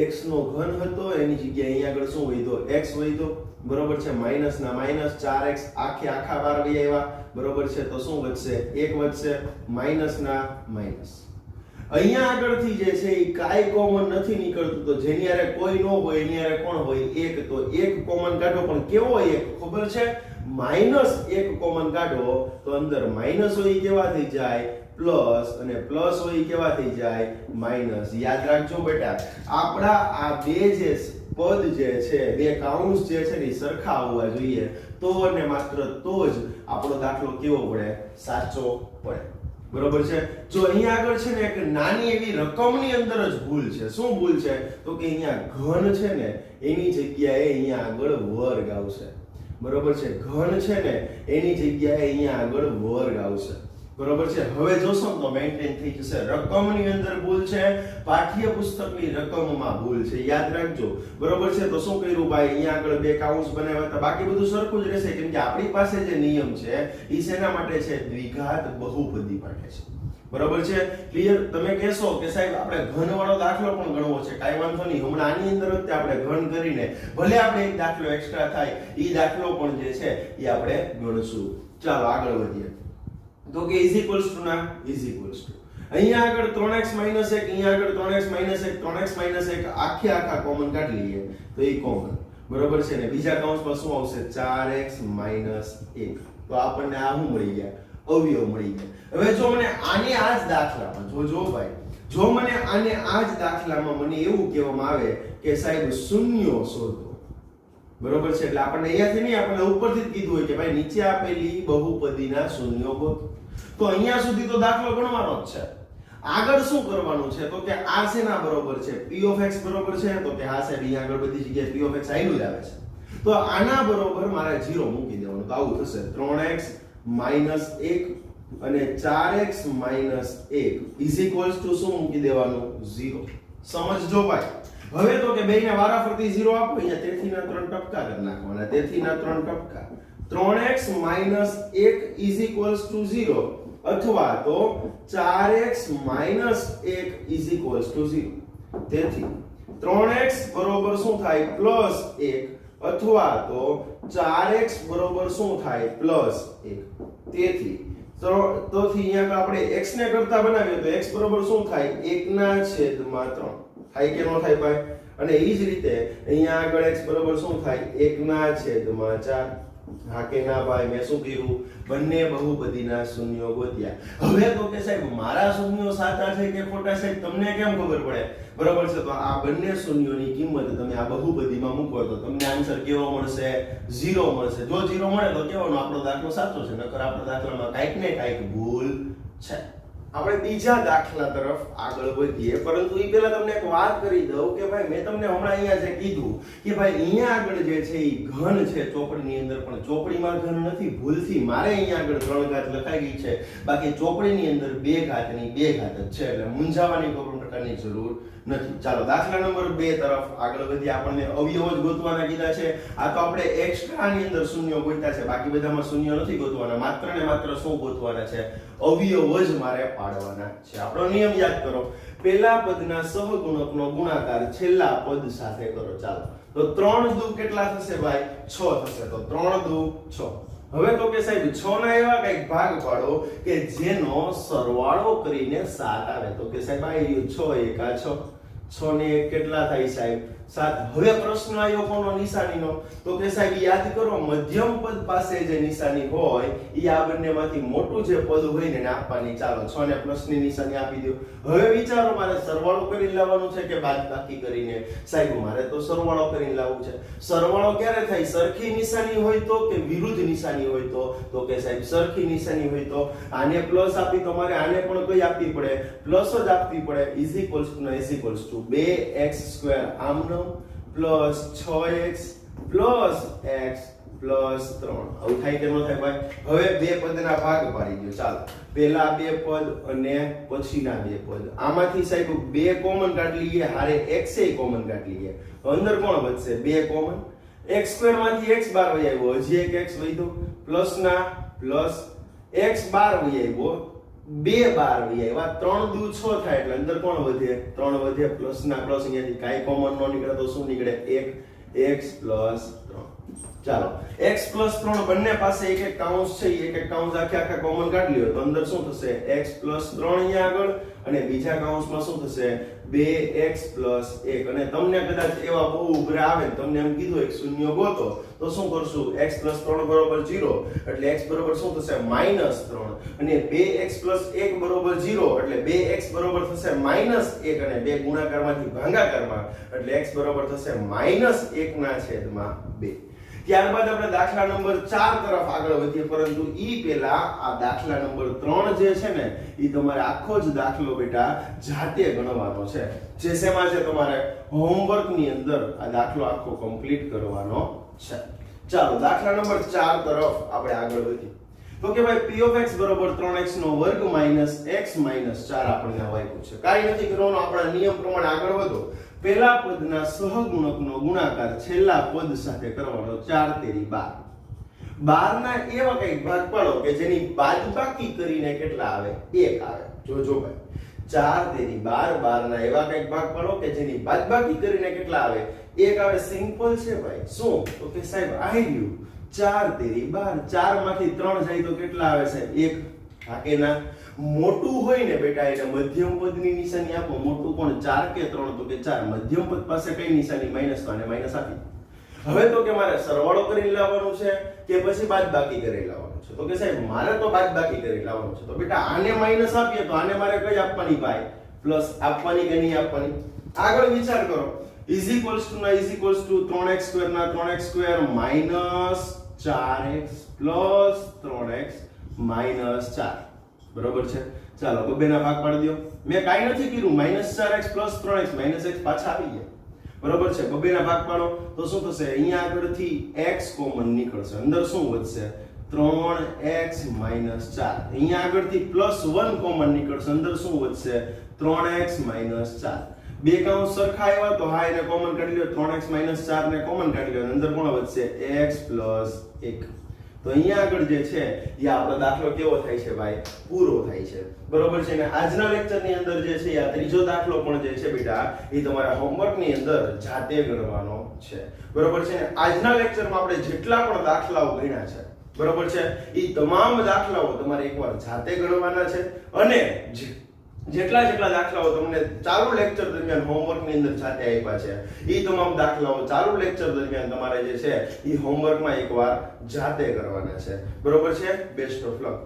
A: x નો ઘન હતો એની જગ્યાએ અહીંયા આગળ શું વધ્યો? x વધ્યો. બરોબર છે, માઈનસ ના માઈનસ 4x આખા 12 વહી આવ્યા. બરોબર છે, તો શું વધશે? 1 વધશે. માઈનસ ના માઈનસ. અહીંયા આગળથી જે છે એ કાઈ કોમન નથી નીકળતું, તો જેની હારે કોઈ ન હોય એની હારે કોણ હોય? 1. તો 1 કોમન કાઢો, પણ કેવો 1 ખબર છે? -1 કોમન કાઢો તો અંદર માઈનસ હોય કેવા થઈ જાય? પ્લસ, અને પ્લસ હોય કેવા થઈ જાય? માઈનસ. યાદ રાખજો બેટા, આપણા આ બે જે પદ જે છે, બે કાઉન્સ જે છે ને સરખા આવવા જોઈએ, તો અને માત્ર તો જ આપણો દાખલો કેવો પડે? સાચો પડે. બરોબર છે. જો અહીંયા આગળ છે ને એક નાની એવી રકમની અંદર જ ભૂલ છે. શું ભૂલ છે? તો કે અહીંયા ઘન છે ને એની જગ્યાએ અહીંયા આગળ વર્ગ આવશે. બરોબર છે, ઘન છે ને એની જગ્યાએ અહીંયા આગળ વર્ગ આવશે. બરોબર છે. હવે જોશો તો મેન્ટેન થઈ જશે. રકમની અંદર ભૂલ છે, પાઠ્યપુસ્તકની રકમમાં ભૂલ છે. યાદ રાખજો. બરોબર છે. તો શું કર્યું ભાઈ? અહીંયા આગળ બે કાઉન્સ બનાવ્યા હતા. બાકી બધું સરખું જ રહેશે, કેમ કે આપણી પાસે જે નિયમ છે એ શેના માટે છે? દ્વિઘાત બહુપદી માટે છે. બરોબર છે, ક્લિયર? તમે કહેશો કે સાહેબ આપણે ઘન વાળો દાખલો પણ ગણવો છે. કાઈ વાંધો નહીં, હમણાં આની અંદર જ આપણે ઘન કરીને ભલે આપણે એક દાખલો એક્સ્ટ્રા થાય એ દાખલો પણ જે છે એ આપણે ગણશું. ચાલો આગળ વધીએ. તો કે ઇઝ ઇક્વલ્સ ટુ ના ઇઝ ઇક્વલ્સ ટુ. અહીંયા આગળ 3x - 1, અહીંયા આગળ 3x - 1, 3x - 1 આખા કોમન કાઢી લઈએ તો એ કોમન, બરોબર છે ને. બીજા કૌંસમાં શું આવશે? 4x - 1. તો આપણને આ શું મળી ગયા? અવયવ મળી ગયા. હવે જો મને આને આ જ દાખલામાં જો ભાઈ, જો મને આને આ જ દાખલામાં મને એવું કહેવામાં આવે કે સાહેબ શૂન્યો શોધો, બરોબર છે, એટલે આપણને અહીંયાથી નહીં, આપણને ઉપરથી જ કીધું હોય કે ભાઈ નીચે આપેલી બહુપદીના શૂન્યો ગોતો. તો અહીંયા સુધી તો દાખલો ગણવાનો જ છે. આગળ શું કરવાનું છે? તો કે આ શેના બરોબર છે? p of x બરોબર છે. તો કે હા સાહેબ અહીંયા આગળ બધી જગ્યાએ p of x આયલું જ આવે છે. તો આના બરોબર મારે 0 મૂકી દેવાનું. તો આવું થશે 3x - 1 અને 4x - 1 ઇઝ ઇક્વલ્સ ટુ શું મૂકી દેવાનું? 0. સમજજો ભાઈ. હવે તો કે બેયને વારાફરતી 0 આપો. અહીંયા તેથી ના 3 ટપકા કરી નાખવાના. તેથી ના 3 ટપકા. 3x - 1 ઇઝ ઇક્વલ્સ ટુ 0 અથવા તો 4x - 1 ઇઝ ઇક્વલ્સ ટુ 0. તેથી 3x બરોબર શું થાય? +1 અથવા તો 4x બરોબર શું થાય? +1. તેથી તો અહીંયા આપણે x ને કરતા બનાવીએ તો x બરોબર શું થાય? 1/3 થાય કે નો થાય ભાઈ? અને એ જ રીતે અહીંયા આગળ x બરોબર શું થાય? 1/4. હા કે ના ભાઈ? મેં શું કર્યું? બંને બહુપદીના શૂન્યો ગોત્યા. હવે તો કે સાહેબ મારા શૂન્યો સાચા છે કે ખોટા સાહેબ તમને કેમ ખબર પડે? બરોબર છે. તો આ બંને શૂન્યોની કિંમત તમે આ બહુપદીમાં મૂકો તો તમને આન્સર કેવો મળશે? 0 મળશે. જો 0 મળે તો કહેવાનો આપણો દાખલો સાચો છે, નકર આપણા દાખલામાં કાંઈક ને કાંઈક ભૂલ છે. આપણે બીજા દાખલા તરફ આગળ વધીએ, પરંતુ એ પહેલા તમને એક વાત કરી દઉં કે ભાઈ મેં તમને હમણાં અહીંયા જે કીધું કે ભાઈ અહીંયા આગળ જે છે એ ઘન છે ચોપડીની અંદર, પણ ચોપડીમાં ઘન નથી. ભૂલથી મારે અહીંયા આગળ 3 ઘાત લખાઈ ગઈ છે, બાકી ચોપડીની અંદર 2 ઘાતની 2 ઘાત જ છે, એટલે મૂંઝાવાની કોઈ પ્રકારની જરૂર નથી. ચાલો દાખલા નંબર 2 તરફ આગળ વધીએ. આપણને અવયવો જ ગોતવાના કીધા છે. આ તો આપણે એક્સ્ટ્રા ની અંદર શૂન્યો ગોત્યા છે, બાકી બધામાં શૂન્ય નથી ગોતવાના. માત્ર ને માત્ર શું ગોતવાના છે? અવયવો જ મારે પાડવાના છે. આપણો નિયમ યાદ કરો. પહેલા પદના સહગુણકનો ગુણાકાર છેલ્લા પદ સાથે કરો. ચાલો તો 3 દુ કેટલા થશે ભાઈ? 6 થશે. તો 3 દુ 6. હવે તો કે સાહેબ 6 ના એવા કઈક ભાગ પાડો કે જેનો સરવાળો કરીને 7 આવે. તો કે સાહેબ આ 6 એકા 6, 6 ને 1 કેટલા થાય સાહેબ? 7. હવે પ્રશ્ન આવ્યો કોનો? નિશાનીનો. તો કે સાહેબ યાદ કરો, મધ્યમ પદ પાસે જે નિશાની હોય એ આ બંનેમાંથી મોટું જે પદ હોય ને આપવાની. ચાલો 6 ને પ્લસની નિશાની આપી દો. હવે વિચારો મારે સરવાળો કરીને લાવવાનું છે કે બાદબાકી કરીને? સાહેબ મારે તો સરવાળો કરીને લાવવું છે. સરવાળો ક્યારે થાય? સરખી નિશાની હોય તો કે વિરુદ્ધ નિશાની હોય તો? તો કે સાહેબ સરખી નિશાની હોય તો આને પ્લસ આપી તો મારે આને પણ કઈ આપવી પડે? પ્લસ જ આપવી પડે. ઇઝ ઇક્વલ્સ ટુ 2x² આમનો plus 6x plus x plus 3. આવું થાય કે ન થાય ભાઈ? હવે બે પદના ભાગ પાડી દો. ચાલો પહેલા બે પદ અને પછીના બે પદ. આમાંથી સાહેબ બે કોમન કાઢી લઈએ, હારે x એ કોમન કાઢી લઈએ. તો અંદર કોણ વધશે? બે કોમન. x² માંથી x બાર વહી આવ્યો, હજી એક x વધ્યો, પ્લસ ના પ્લસ x બાર વહી આવ્યો, 2 બાર વહી આવ્યા, 3 દુ 6 થાય એટલે અંદર કોણ વધે? 3 વધે. પ્લસ ના પ્લસ અહીંયાથી કાઈ કોમન ન નીકળે તો શું નીકળે? 1 x પ્લસ 3. ચાલો x પ્લસ 3 બંને પાસે એક એક કાઉન્સ છે, એક એક કાઉન્સ આખા કોમન કાઢી લ્યો તો અંદર શું થશે? x પ્લસ 3 અહીંયા આગળ, અને બીજા કાઉન્સમાં શું થશે? 2x plus 1. અને તમને કદાચ એવા બહુ ઉભરા આવે ને તમને એમ કીધું એક શૂન્ય ગોતો તો શું કરશું? x પ્લસ 3 બરોબર 0 એટલે x બરોબર શું થશે? -3. અને 2x પ્લસ 1 બરોબર 0 એટલે 2x બરોબર થશે -1, અને 2 ગુણાકારમાંથી ભાગાકારમાં એટલે x બરોબર થશે -1/2. ત્યારબાદ આપણે દાખલા નંબર 4 તરફ આગળ વધીએ, પરંતુ ઈ પહેલા આ દાખલા નંબર 3 જે છે ને ઈ તમારે આખો જ દાખલો બેટા જાતે ગણવાનો છે. જે શેમાં છે? તમારે હોમવર્ક ની અંદર આ દાખલો આખો કમ્પ્લીટ કરવાનો છે. ચાલો દાખલા નંબર 4 તરફ આપણે આગળ વધીએ. તો કે ભાઈ p of x બરોબર 3x નો વર્ગ માઈનસ x માઈનસ 4 આપણને આપ્યું છે. કાઈ નથી કરવાનું, આપણા નિયમ પ્રમાણે આગળ વધો. પહેલા પદના સહગુણકનો ગુણાકાર છેલ્લા પદ સાથે કરવાનો. 4 તેરી 12. 12 ના એવા કઈક ભાગ પાડો કે જેની બાદબાકી કરીને કેટલા આવે? 1 આવે. જોજો ભાઈ 4 તેરી 12, 12 ના એવા કઈક ભાગ પાડો કે જેની બાદબાકી કરીને કેટલા આવે? 1 આવે. સિમ્પલ છે ભાઈ. શું? તો કે સાહેબ આવી ગયું 4 તેરી 12. 4 માંથી 3 જાય તો કેટલા આવે સાહેબ? 1. હા કે ના? મોટું હોય ને બેટા એટલે મધ્યમ પદની નિશાની આપો. મોટું કોણ 4 કે 3? તો કે 4. મધ્યમ પદ પાસે કઈ નિશાની? માઈનસ. તો આને માઈનસ આપી. હવે તો કે મારે સરવાળો કરીને લાવવાનું છે કે પછી બાદબાકી કરી લાવવાનું છે? તો કે સાહેબ મારે તો બાદબાકી કરી લાવવાનું છે. તો બેટા આને માઈનસ આપીએ તો આને મારે કઈ આપવાની ભાઈ? પ્લસ આપવાની કે નહીં આપવાની? આગળ વિચાર કરો. ઇઝ ઇક્વલ્સ ટુ ના ઇઝ ઇક્વલ્સ ટુ 3x² ના 3x² minus 4x plus 3x minus 4. બરોબર છે? ચાલો તો બેના ભાગ પાડી દો. મેં કાઈ નથી કર્યું. -4x plus 3x minus x પાછા આવી ગયા. બરોબર છે? બબેના ભાગ પાડો તો શું થશે? અહીંયા આગળથી x કોમન નીકળશે. અંદર શું વધશે? 3x minus 4. અહીંયા આગળથી +1 કોમન નીકળશે. અંદર શું વધશે? 3x minus 4. બે કાઉન્સ સરખા આવ્યા તો હા એને કોમન કાઢી લ્યો. 3x માઈનસ 4 ને કોમન કાઢી લ્યો. અંદર કોણ વધશે? x plus 1. તો અહીંયા આગળ જે છે એ આપણો દાખલો કેવો થાય છે ભાઈ? પૂરો થાય છે. બરોબર છે ને? આજના લેક્ચરની અંદર જે છે આ ત્રીજો દાખલો પણ જે છે બેટા એ તમારા હોમવર્કની અંદર જાતે ગણવાનો છે. બરોબર છે ને? આજના લેક્ચરમાં આપણે જેટલા પણ દાખલાઓ ગણ્યા છે બરોબર છે એ તમામ દાખલાઓ તમારે એકવાર જાતે ગણવાના છે અને જેટલા દાખલાઓ તમને ચાલુ લેક્ચર દરમિયાન હોમવર્કની અંદર જાતે આપ્યા છે એ તમામ દાખલાઓ ચાલુ લેક્ચર દરમિયાન તમારે જે છે એ હોમવર્કમાં એકવાર જાતે કરવાના છે. બરોબર છે? Best of luck.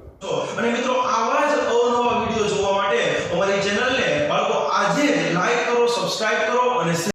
A: અને મિત્રો આવા જ અવનવા વિડિયો જોવા માટે અમારી ચેનલને બાળકો આજે લાઈક કરો, સબસ્ક્રાઇબ કરો